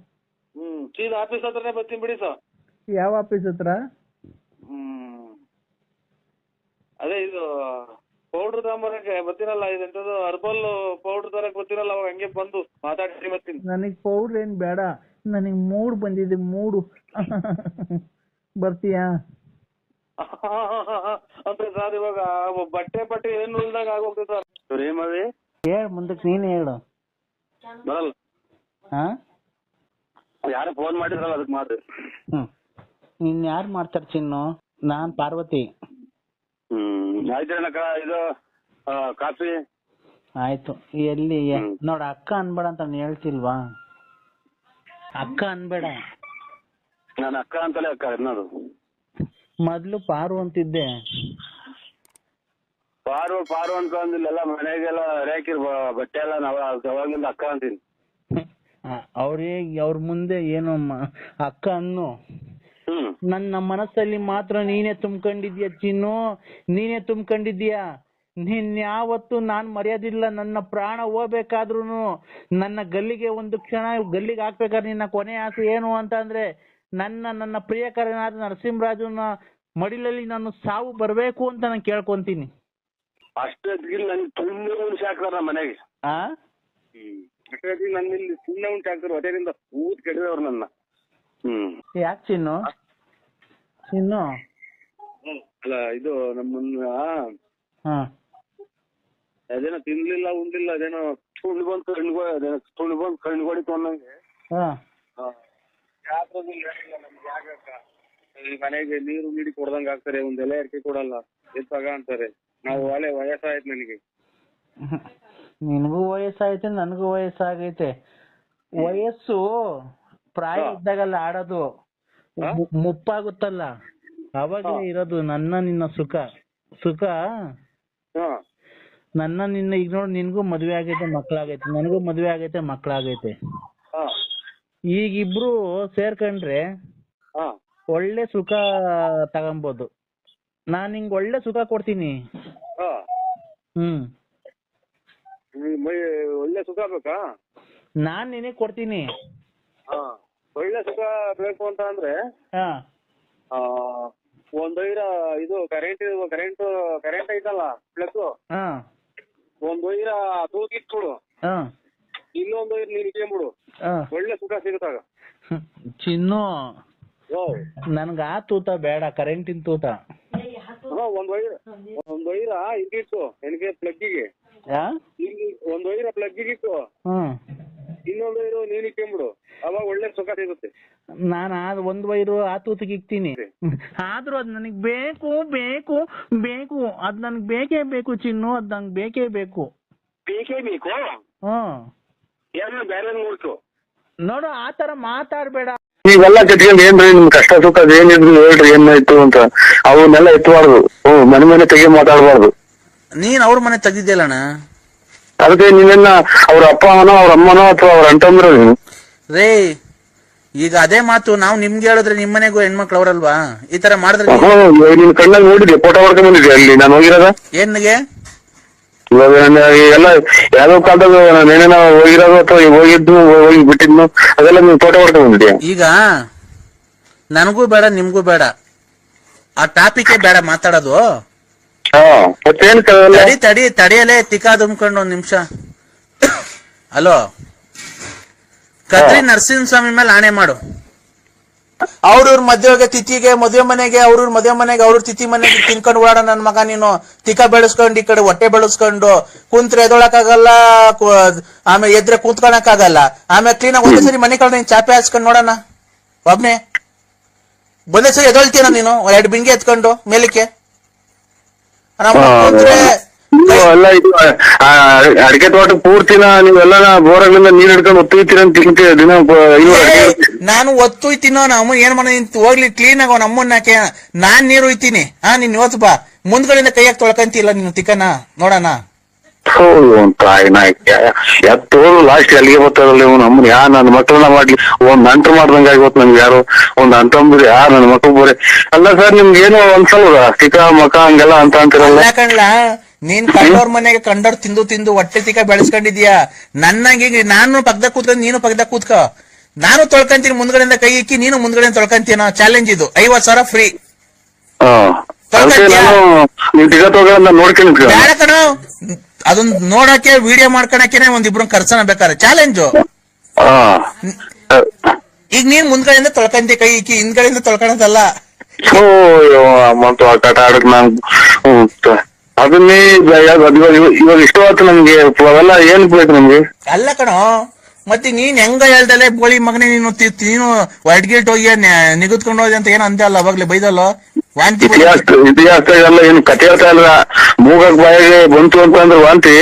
ಸೀದಾ ಆಫೀಸ್ ಹತ್ರನೇ ಬರ್ತೀನಿ ಬಿಡಿ ಸರ್. ಯಾವ ಆಫೀಸ್ ಹತ್ರ? ಅದೇ ಇದು ಪೌಡ್ರ್ ತಗೊಂಬರಕ್ಕೆ ಬರ್ತೀನಲ್ಲ, ಇದೆಂತದ್ದು ಹರ್ಬಲ್ ಪೌಡ್ರ್ ತರಕ್ ಬರ್ತೀನಲ್ಲ, ಅವಾಗ ಹಂಗೆ ಬಂದು ಮಾತಾಡ್ತೀನಿ ಬರ್ತೀನಿ. ನನಗ್ ಪೌಡ್ರ್ ಏನ್ ಬೇಡ, ನನಗ್ ಮೂಡ್ ಬಂದಿದೆ, ಮೂಡು. ಬರ್ತೀಯಾ ಅಂತ ಸರ್? ಇವಾಗ ಬಟ್ಟೆ ಏನು ಉಳ್ದಾಗ ಆಗೋಗ್ತದೆ ಸರ್. ಏಮವಿ ಹೇಳ್, ಮುಂದಕ್ಕೆ ನೀನೇ ಹೇಳು. ಬರಲ್ಲ, ಯಾರು ಫೋನ್ ಮಾಡಿದ್ರಲ್ಲ ಅದಕ್ಕೆ ಮಾತು. ನೀನ್ ಯಾರು ಮಾಡ್ತಾರ ಚಿನ್ನು? ನಾನ್ ಪಾರ್ವತಿ. ಆಯ್ತು ಅಣ್ಣಕ್ಕ, ಇದು ಕಾಫಿ ಆಯ್ತು. ಎಲ್ಲಿ ನೋಡ, ಅಕ್ಕ ಅನ್ಬೇಡ ಅಂತ ನಾನು ಹೇಳ್ತಿಲ್ವಾ? ಅಕ್ಕ ಅನ್ಬೇಡ. ನಾನು ಅಕ್ಕ ಅಂತಲೇ ಅಕ್ಕ ಅನ್ನೋದು. ಮೊದ್ಲು ಪಾರು ಅಂತಿದ್ದೆ. ಪಾರು ಅಂತ ಅಂದಿಲ್ಲ, ಮನೆಗೆಲ್ಲ ರೇಕಿರ್ ಬಟ್ಟೆ ಎಲ್ಲ ನಾವ್ ಅವಾಗಿಂದ ಅಕ್ಕ ಅಂತೀನಿ. ಅವ್ರ ಮುಂದೆ ಏನು ಅಕ್ಕ ಅನ್ನು. ನನ್ನ ಮನಸ್ಸಲ್ಲಿ ಮಾತ್ರ ನೀನೇ ತುಂಬ್ಕೊಂಡಿದ್ಯಾ ಚಿನ್ನು, ನೀನೇ ತುಂಬ್ಕೊಂಡಿದ್ಯಾ. ನೀನ್ ಯಾವತ್ತು ನಾನ್ ಮರ್ಯಾದಿಲ್ಲ. ನನ್ನ ಪ್ರಾಣ ಹೋಗ್ಬೇಕಾದ್ರೂ, ನನ್ನ ಗಲ್ಲಿಗೆ ಒಂದು ಕ್ಷಣ ಗಲ್ಲಿಗೆ ಹಾಕ್ಬೇಕಾದ್ರೆ ನಿನ್ನ ಕೊನೆ ಆಸೆ ಏನು ಅಂತ ಅಂದ್ರೆ, ನನ್ನ ಪ್ರಿಯಕರನಾದ ನರಸಿಂಹರಾಜನ ಮಡಿಲಲ್ಲಿ ನಾನು ಸಾವು ಬರ್ಬೇಕು ಅಂತ ನಾನು ಕೇಳ್ಕೊಂತೀನಿ. ಅಷ್ಟೊತ್ತಿಗೆ ನನ್ ಸುಮ್ಮನೆ ಉಣ್ಸಿ ಹಾಕ್ತಾರ ಮನೆಗೆ. ಅಷ್ಟೊತ್ತಿಗೆ ನನ್ನ ಇಲ್ಲಿ ಸುಮ್ಮನೆ ಉಣ್ಸಿ ಹಾಕ್ತಾರ, ಹೊಟ್ಟೆಯಿಂದ ಊತ್ ಕೆಡದವ್ರು ನನ್ನ. ಯಾಕೆ ಚಿನ್ನು? ಚಿನ್ನು ಅಲ್ಲ, ಇದು ನಮ್ಮನ್ನ ಅದೇನೋ ತಿನ್ಲಿಲ್ಲ ಉಣ್ಲಿಲ್ಲ, ಅದೇನೋ ಸುಳ್ಳು ಬಂದು ಕಣ್ಗೊಡಿತು ಅನ್ನಂಗೆ. ಮನೆಗೆ ನೀರು ನೀಡಿ ಕೊಡ್ದಂಗ ಆಗ್ತಾರೆ, ಒಂದ್ ಎಲೆ ಅಡಿಕೆ ಕೊಡಲ್ಲ, ಎತ್ತಾಗ ಅಂತಾರೆ. ನಾವು ವಯಸ್ಸಾಯ್ತು ನನಗೆ. ನಿನಗೂ ವಯಸ್ಸಾಯ್ತು, ನನಗೂ ವಯಸ್ಸಾಗೈತೆ. ವಯಸ್ಸು ಪ್ರಾಯ ಇದ್ದಾಗಲ್ಲ ಆಡೋದು, ಮುಪ್ಪಾಗುತ್ತಲ್ಲ ಅವಾಗಲೇ ಇರೋದು ನನ್ನ ನಿನ್ನ ಸುಖ. ನನ್ನ ನಿನ್ನ ಈಗ ನೋಡಿ, ನಿನ್ಗೂ ಮದ್ವೆ ಆಗೈತೆ, ಮಕ್ಳಾಗೈತೆ, ನನಗೂ ಮದ್ವೆ ಆಗೈತೆ, ಮಕ್ಳಾಗೈತೆ. ಈಗಿಬ್ರು ಸೇರ್ಕೊಂಡ್ರೆ ಒಳ್ಳೆ ಸುಖ ತಗೊಂಬೋದು. ನಾನ್ ನಿಂಗೆ ಒಳ್ಳೆ ಸುಖ ಕೊಡ್ತೀನಿ. ಒಳ್ಳೆ ಸುಖ ಬೇಕಾ? ನಾನ್ ನಿನಗೆ ಕೊಡ್ತೀನಿ. ಒಳ್ಳೆ ಸುಖ ಬೇಕು ಅಂತ ಅಂದ್ರೆ ಒಂದ್ ವೈರ ಇದು ಕರೆಂಟ್ ಐತಲ್ಲ ಪ್ಲಸ್, ಒಂದ್ ವೈರ ತೂಗಿಟ್ಬಿಡು, ಇನ್ನೊಂದ್ ವೈರ್ ನೀನ್ ಇಟ್ಕೊಂಡ್ಬಿಡು, ಒಳ್ಳೆ ಸುಖ ಸಿಗುತ್ತಾಗ. ಚಿನ್ನು, ನನ್ಗ ಆ ತೂತ ಬೇಡ, ಕರೆಂಟಿನ ತೂತ. ಒಂದ್ ವೈರ ಇಟ್ಟಿಟ್ಟು ನನಗೆ ಪ್ಲಗ್ಗಿಗೆ, ಒಂದ್ ವೈರ ಪ್ಲಗ್ಗಿಗೆ ಇಟ್ಟು, ಇನ್ನೊಂದ್ ವೈರು ನೀನ್ ಇಟ್ಕೊಂಡ್ಬಿಡು, ಅವಾಗ ಒಳ್ಳೆ ಸುಖ ಸಿಗುತ್ತೆ. ನಾನು ಒಂದ್ ವೈರು ಆ ತೂತಿಗೆ ಇಕ್ತೀನಿ, ಆದ್ರೂ ಅದ್ ನನಗ್ ಬೇಕು ಬೇಕು ಬೇಕು, ಅದ್ ನನ್ಗ್ ಬೇಕೇ ಬೇಕು ಚಿನ್ನು, ಅದ್ ನಂಗೆ ಬೇಕೇ ಬೇಕು. ಬೇರೆ ನೋಡ್ತು ನೋಡು, ಆತರ ಮಾತಾಡ್ಬೇಡ. ನೀವೆಲ್ಲ ಕಟ್ಕೊಂಡು ಏನ್ರಿ ನಿಮ್ ಕಷ್ಟ ಸುಖ ಏನಿದ್ರು ಹೇಳ್ರಿ, ಏನಾಯ್ತು ಅಂತ. ಅವನ್ನೆಲ್ಲ ಎತ್ತಬಾರ್ದು, ಮನೆ ತೆಗಿ ಮಾತಾಡ್ಬಾರ್ದು. ನೀನ್ ಅವ್ರ ಮನೆ ತೆಗಿದ್ಯಲ್ಲಣ್ಣ, ಅದಕ್ಕೆ ನೀವೆಲ್ಲ ಅವ್ರ ಅಪ್ಪನೋ ಅವ್ರ ಅಮ್ಮನೋ ಅಥವಾ ಅವ್ರ ಅಂಟಂದ್ರ ರೇ. ಈಗ ಅದೇ ಮಾತು ನಾವು ನಿಮ್ಗೆ ಹೇಳಿದ್ರೆ ನಿಮ್ಮನೆಗೂ ಹೆಣ್ಮಕ್ಳು ಅವ್ರಲ್ವಾ? ಈ ತರ ಮಾಡಿದ್ರೆ ನಿನ್ ಕಣ್ಣಲ್ಲಿ ನೋಡಿದ್ಯಾ? ಫೋಟೋ ಹೊಡ್ಕೊಂಡ್ ಬಂದಿದ್ಯಾ ಅಲ್ಲಿ ನಾನು ಹೋಗಿರೋದ? ಏನ್ಗೆ ಇವಾಗ ಎಲ್ಲ ಯಾವ್ದೋ ಕಾಲದಾಗ ನೇನೇನೋ ಹೋಗಿರೋದು ಅಥವಾ ಹೋಗಿದ್ದು ಹೋಗಿ ಬಿಟ್ಟಿದ್ನು, ಅದೆಲ್ಲ ನೀನ್ ಫೋಟೋ ಹೊಡ್ಕೊಂಡ್ ಬಂದಿದ್ಯಾ? ಈಗ ನನಗೂ ಬೇಡ, ನಿಮ್ಗೂ ಬೇಡ, ಆ ಟಾಪಿಕ್ ಬೇಡ ಮಾತಾಡೋದು. ತಡಿಯಲೇ ತಿಕ್ಕಾ ತುಂಬ್ಕೊಂಡು ಒಂದ್ ನಿಮಿಷ. ಹಲೋ, ಕದ್ರಿ ನರಸಿಂಹಸ್ವಾಮಿ ಮೇಲೆ ಆಣೆ ಮಾಡು. ಅವ್ರವ್ರ ಮದುವೆಗೆ ತಿಥಿಗೆ ಮದುವೆ ಮನೆಗೆ, ಅವ್ರವ್ರ ಮದುವೆ ಮನೆಗೆ, ಅವ್ರ ತಿಥಿ ಮನೆಗೆ ತಿನ್ಕೊಂಡು ಓಡಾಡ ನನ್ ಮಗ ನೀನು. ತಿಕ್ಕ ಬೆಳೆಸ್ಕೊಂಡು ಈ ಕಡೆ ಹೊಟ್ಟೆ ಬೆಳೆಸ್ಕೊಂಡು ಕುಂತ್ರೆ ಎದೊಳಕಾಗಲ್ಲ, ಆಮೇಲೆ ಎದ್ರೆ ಕೂತ್ಕೊಳಕ್ ಆಗಲ್ಲ, ಆಮೇಲೆ ಕ್ಲೀನಾಗಿ ಒಂದೇ ಸರಿ ಮನೆ ಕಡೆ ಚಾಪೆ ಹಾಸ್ಕೊಂಡ್ ನೋಡೋಣ. ಒಬ್ನೇ ಒಂದೇ ಸರಿ ಎದೊಳ್ತೀನ ನೀನು, 2 ಬಿಂಗೆ ಎತ್ಕೊಂಡು ಮೇಲಕ್ಕೆ. ಎಲ್ಲ ಅಡಿಕೆ ತೋಟ ಪೂರ್ತಿನ ನೀವೆಲ್ಲ ಬೋರ್ಗಳಿಂದ ನೀರ್ ಹಿಡ್ಕೊಂಡು ಒತ್ತುತ್ತೀರ ಅಂತ ದಿನ. ನಾನು ಒತ್ತುಯ್ತೀನೋ ನಮ್ಮ ಏನ್ ಮಾಡ ಹೋಗ್ಲಿ ಕ್ಲೀನ್ ಆಗ ನಮ್ಮನ್ನ ನಾನ್ ನೀರು ಒಯ್ತೀನಿ. ನೀನ್ ಇವತ್ತು ಬಾ, ಮುಂದ್ಗಡೆಯಿಂದ ಕೈಯಾಗ ತೊಳ್ಕಂತಿಲ್ಲ ನೀನು ತಿಕ್ಕನ ನೋಡೋಣ. ಎತ್ತೋದು ಲಾಸ್ಟ್ ಅಲ್ಲಿಗೆ ಬರ್ತಾರಲ್ಲ ಇವ್ ನಮ್ಮನ್ ಯಾ ನನ್ನ ಮಕ್ಕಳನ್ನ ಮಾಡ್ಲಿ ಒಂದ್ ಅಂಟ್ರು ಮಾಡ್ದಂಗ ಆಗಿವತ್ ನಮ್ಗೆ. ಯಾರು ಒಂದ್ ಅಂತಂಬ್ರಿ ನನ್ನ ಮಕ್ಳು ಬೋರೆ ಅಲ್ಲ ಸರ್. ನಿಮ್ಗೆ ಏನೋ ಒಂದ್ಸಲ ತಿಕ್ಕ ಮಕ ಹಂಗೆಲ್ಲ ಅಂತ ಅಂತಿರಲ್ಲ ಕಣ್ಲಾ. ನೀನ್ ಕಂಡವ್ರ ಮನೆಗೆ ಕಂಡವ್ರು ತಿಂದು ಹೊಟ್ಟೆ ತಿಕ್ಕ ಬೆಳೆಸ್ಕೊಂಡಿದ್ಯಾ. ನನ್ನಾಗಿ ನಾನು ಪಕ್ಕದಾಗ ಕೂತ್ಕೊಂಡು ನೀನು ಪಕ್ಕದಾಗ ಕೂತ್ಕೋ. ನಾನು ತೊಳ್ಕೊಂತೀನಿ ಮುಂದ್ಗಡೆಯಿಂದ ಕೈ ಇಕ್ಕಿ, ನೀನು ಮುಂದ್ಗಡೆ ತೊಳ್ಕೊಂತೀನೋ? ಚಾಲೆಂಜ್ ಇದು. 50,000 ಫ್ರೀ. ಅದಕ್ಕೆ ನಾನು ನೀವ್ ಟಿಗ ತಗೊಂಡ ನೋಡ್ಕೊಂಡು ಬೇಡ ಕಣೋ, ಅದನ್ನ ನೋಡಕ್ಕೆ ವಿಡಿಯೋ ಮಾಡ್ಕೊಳಕ್ಕೆ ಒಂದಿಬ್ರು ಕರ್ಸನ ಬೇಕಾರೆ. ಚಾಲೆಂಜು. ಈಗ ನೀನ್ ಮುಂದ್ಗಡೆಯಿಂದ ತೊಳ್ಕೊಂತಿ ಕೈ ಇಕ್ಕಿ, ಹಿಂದ್ಗಡೆಯಿಂದ ತೊಳ್ಕೊಳದಲ್ಲ. ಮತ್ತು ಆಟ ಆಡಕ್ ನಾನ್ ಅದನ್ನೇ ಇವಾಗ ಇಷ್ಟವಾಯ್ತು ನಮ್ಗೆ. ಅವೆಲ್ಲ ಏನ್ ಬೇಕು ನಮ್ಗೆ? ಅಲ್ಲ ಕಣೋ, ಮತ್ತೆ ನೀನ್ ಹೆಂಗ ಹೇಳ್ದಲೆ ಬೋಳಿ ಮಗನೇ ನೀನು ಹೊಡ್ಗಿಟ್ ಹೋಗಿ ನಿಗದ್ಕೊಂಡು ಹೋಗಿ ಅಂತ ಏನ್ ಅಂತೆ ಅಲ್ಲ ಅವಾಗ್ಲೇ ಬೈದಲ್ಲೋ? ವಾಂತಿ ಇತಿಹಾಸ ಎಲ್ಲ ಏನು ಕಥೆ ಹೇಳ್ತಾ ಇಲ್ಲ. ಮೂಗಕ್ ಬಾಯಿಗೆ ಬಂತು ಅಂತಂದ್ರೆ ವಾಂತಿ.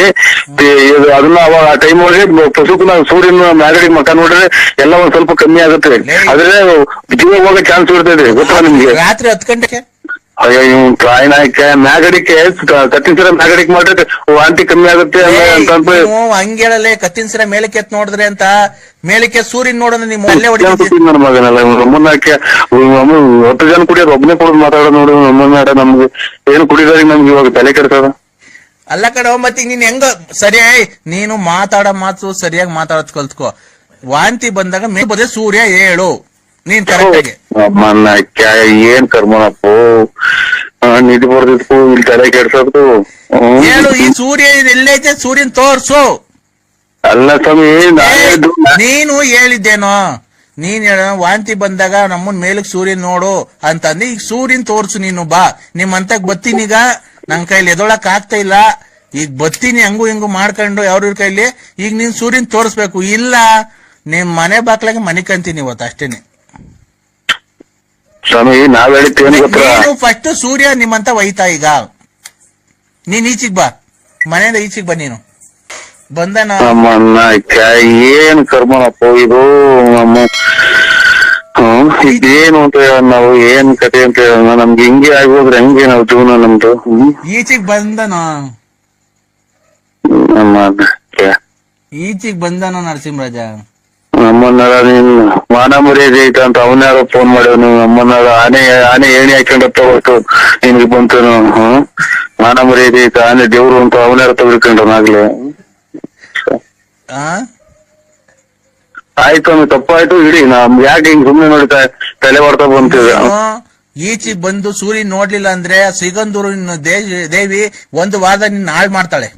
ಅದನ್ನ ಅವಾಗ ಆ ಟೈಮ್ ಒಳಗೆ ಪಶುಕನ ಸೂರ್ಯನ ಮ್ಯಾಗಡಿಗೆ ಮಕ್ಕ ನೋಡಿದ್ರೆ ಎಲ್ಲ ಒಂದ್ ಸ್ವಲ್ಪ ಕಮ್ಮಿ ಆಗುತ್ತೆ. ಆದ್ರೆ ಜೀವ ಹೋಗೋ ಚಾನ್ಸ್ ಇರ್ತದೆ, ಗೊತ್ತಾ ನಿಮ್ಗೆ? ರಾತ್ರಿ 10 ಗಂಟೆಗೆ ಅಯ್ಯೋ ಇವ್ ಕಾಯಿನಾಯ್ಕೆ ಮ್ಯಾಗಡಿಕೆ ಕತ್ತಿನ ಮ್ಯಾಗಡಿಕೆ ಮಾಡಿದ್ರೆ ವಾಂತಿ ಕಮ್ಮಿ ಆಗುತ್ತೆ ಅಂತ ಹಂಗೇಳಲೆ. ಕತ್ತಿನ ಸಿರ ಮೇಲಕ್ಕೆ ಎತ್ ನೋಡಿದ್ರೆ ಅಂತ, ಮೇಲಕ್ಕೆ ಸೂರ್ಯನ್ ನೋಡೋಣ ನೀವು ಅಲ್ಲೇ ಹೊಡಿತೀವಿ. ನನ್ನ ಮಗನಲ್ಲ ನಮ್ಮನ್ನಕ್ಕೆ 10 ಜನ ಕುಡಿಯೋದು ಒಬ್ಬನೇ ಕುಡಿದು ಮಾತಾಡೋದು ನೋಡು. ನಮ್ಮನ್ನ ನಮ್ಗೆ ಏನು ಕುಡಿಯೋದ್ರಿಗೆ ನಮ್ಗೆ ಇವಾಗ ತಲೆ ಕೆಡ್ತದ. ಅಲ್ಲ ಕಡೆ ಮತ್ತೆ ನೀನ್ ಹೆಂಗ ಸರಿ, ನೀನು ಮಾತಾಡೋ ಮಾತು ಸರಿಯಾಗಿ ಮಾತಾಡೋದ್ ಕಲ್ತ್ಕೋ. ವಾಂತಿ ಬಂದಾಗ ಬದೇ ಸೂರ್ಯ ಹೇಳು ನೀನ್ ಕರೆಕ್ಟ್ ಆಗಿ. ಏನ್ ಕರ್ಮನಪ್ಪು, ನಿಧಿ ಬರ್ದಿತ್ತು ಇಲ್ಲಿ ತಲೆ ಕೆಡ್ಸೋದು ಹೇಳು. ಈ ಸೂರ್ಯ ಎಲ್ಲೈತೆ ಸೂರ್ಯನ್ ತೋರ್ಸು. ಅಲ್ಲ ಸ್ವಾಮಿ, ನೀನು ಹೇಳಿದ್ದೇನೋ, ನೀನ್ ಹೇಳ ವಾಂತಿ ಬಂದಾಗ ನಮ್ಮನ್ ಮೇಲಕ್ ಸೂರ್ಯನ್ ನೋಡು ಅಂತಂದ್ರೆ ಈಗ ಸೂರ್ಯನ್ ತೋರ್ಸು. ನೀನು ಬಾ, ನಿಮ್ಮಂತ ಬತ್ತೀನಿ. ಈಗ ನನ್ ಕೈಲಿ ಎದೊಳಕ್ ಆಗ್ತಾ ಇಲ್ಲ, ಈಗ ಬತ್ತೀನಿ ಹಂಗು ಹಿಂಗು ಮಾಡ್ಕೊಂಡು ಅವ್ರ ಕೈಲಿ. ಈಗ ನೀನ್ ಸೂರ್ಯನ್ ತೋರ್ಸ್ಬೇಕು. ಇಲ್ಲ ನಿಮ್ ಮನೆ ಬಾಕ್ಲಾಗೆ ಮನೆ ಕಂತೀನಿ ಇವತ್ತು ಅಷ್ಟೇನೆ. ಸ್ವಾಮಿ ನಾವ್ ಹೇಳಿದ್ದೇನು ಗೊತ್ತಾ? ನೀನು ಫಸ್ಟ್ ಸೂರ್ಯ ನಿಮ್ಮಂತ ಒಯ್ತಾ. ಈಗ ನೀನ್ ಈಚಿಗ್ ಬಾ, ಮನೆಯಿಂದ ಈಚಿಗ್ ಬಾ. ನೀನು ಬಂದನ ಏನ್ ಕರ್ಮನಪ್ಪ ಇದು. ನಮ್ಮ ಇದೇನು ಅಂತ ನಾವು ಏನ್ ಕತೆ ಅಂತ ನಮ್ಗೆ ಹಿಂಗೆ ಆಗೋದ್ರೆ ಹೆಂಗೆ ನಾವು ಜೀವನ ನಮ್ದು? ಈಚಿಗ್ ಬಂದನ, ಈಚಿಗ್ ಬಂದನ ನರಸಿಂಹರಾಜ. ನಮ್ಮನ್ನಾರ ನೀನ್ ಮಾನ ಮರ್ಯಾದೆ ಐತ ಅಂತ ಅವನ್ಯಾರೋ ಫೋನ್ ಮಾಡ್ಯವನು. ನಮ್ಮನ್ನಾರ ಆನೆ ಏಣಿ ಹಾಕೊಂಡ ತಗೋತು ನಿನ್ಗೆ ಬಂತನು. ಮಾನ ಮರ್ಯಾದೆ ಐತ, ಆನೆ ದೇವ್ರು ಅಂತ ಅವನ್ಯಾರ ತಗೊಳ್ಕೊಂಡನಾಗ್ಲೆ. ಆಯ್ತು ಅಂದ್ರೆ ತಪ್ಪಾಯ್ತು ಇಡಿ. ನಮ್ ಯಾಕೆ ಹಿಂಗ್ ಸುಮ್ನೆ ನೋಡಿ ತಲೆ ಹೊಡ್ತಾ ಬಂತಿದೆ. ಈಚಿಗ್ ಬಂದು ಸೂರ್ಯ ನೋಡ್ಲಿಲ್ಲ ಅಂದ್ರೆ ಸಿಗಂದೂರು ದೇವಿ 1 ವಾರದ ನಿನ್ನ ಹಾಳು ಮಾಡ್ತಾಳೆ.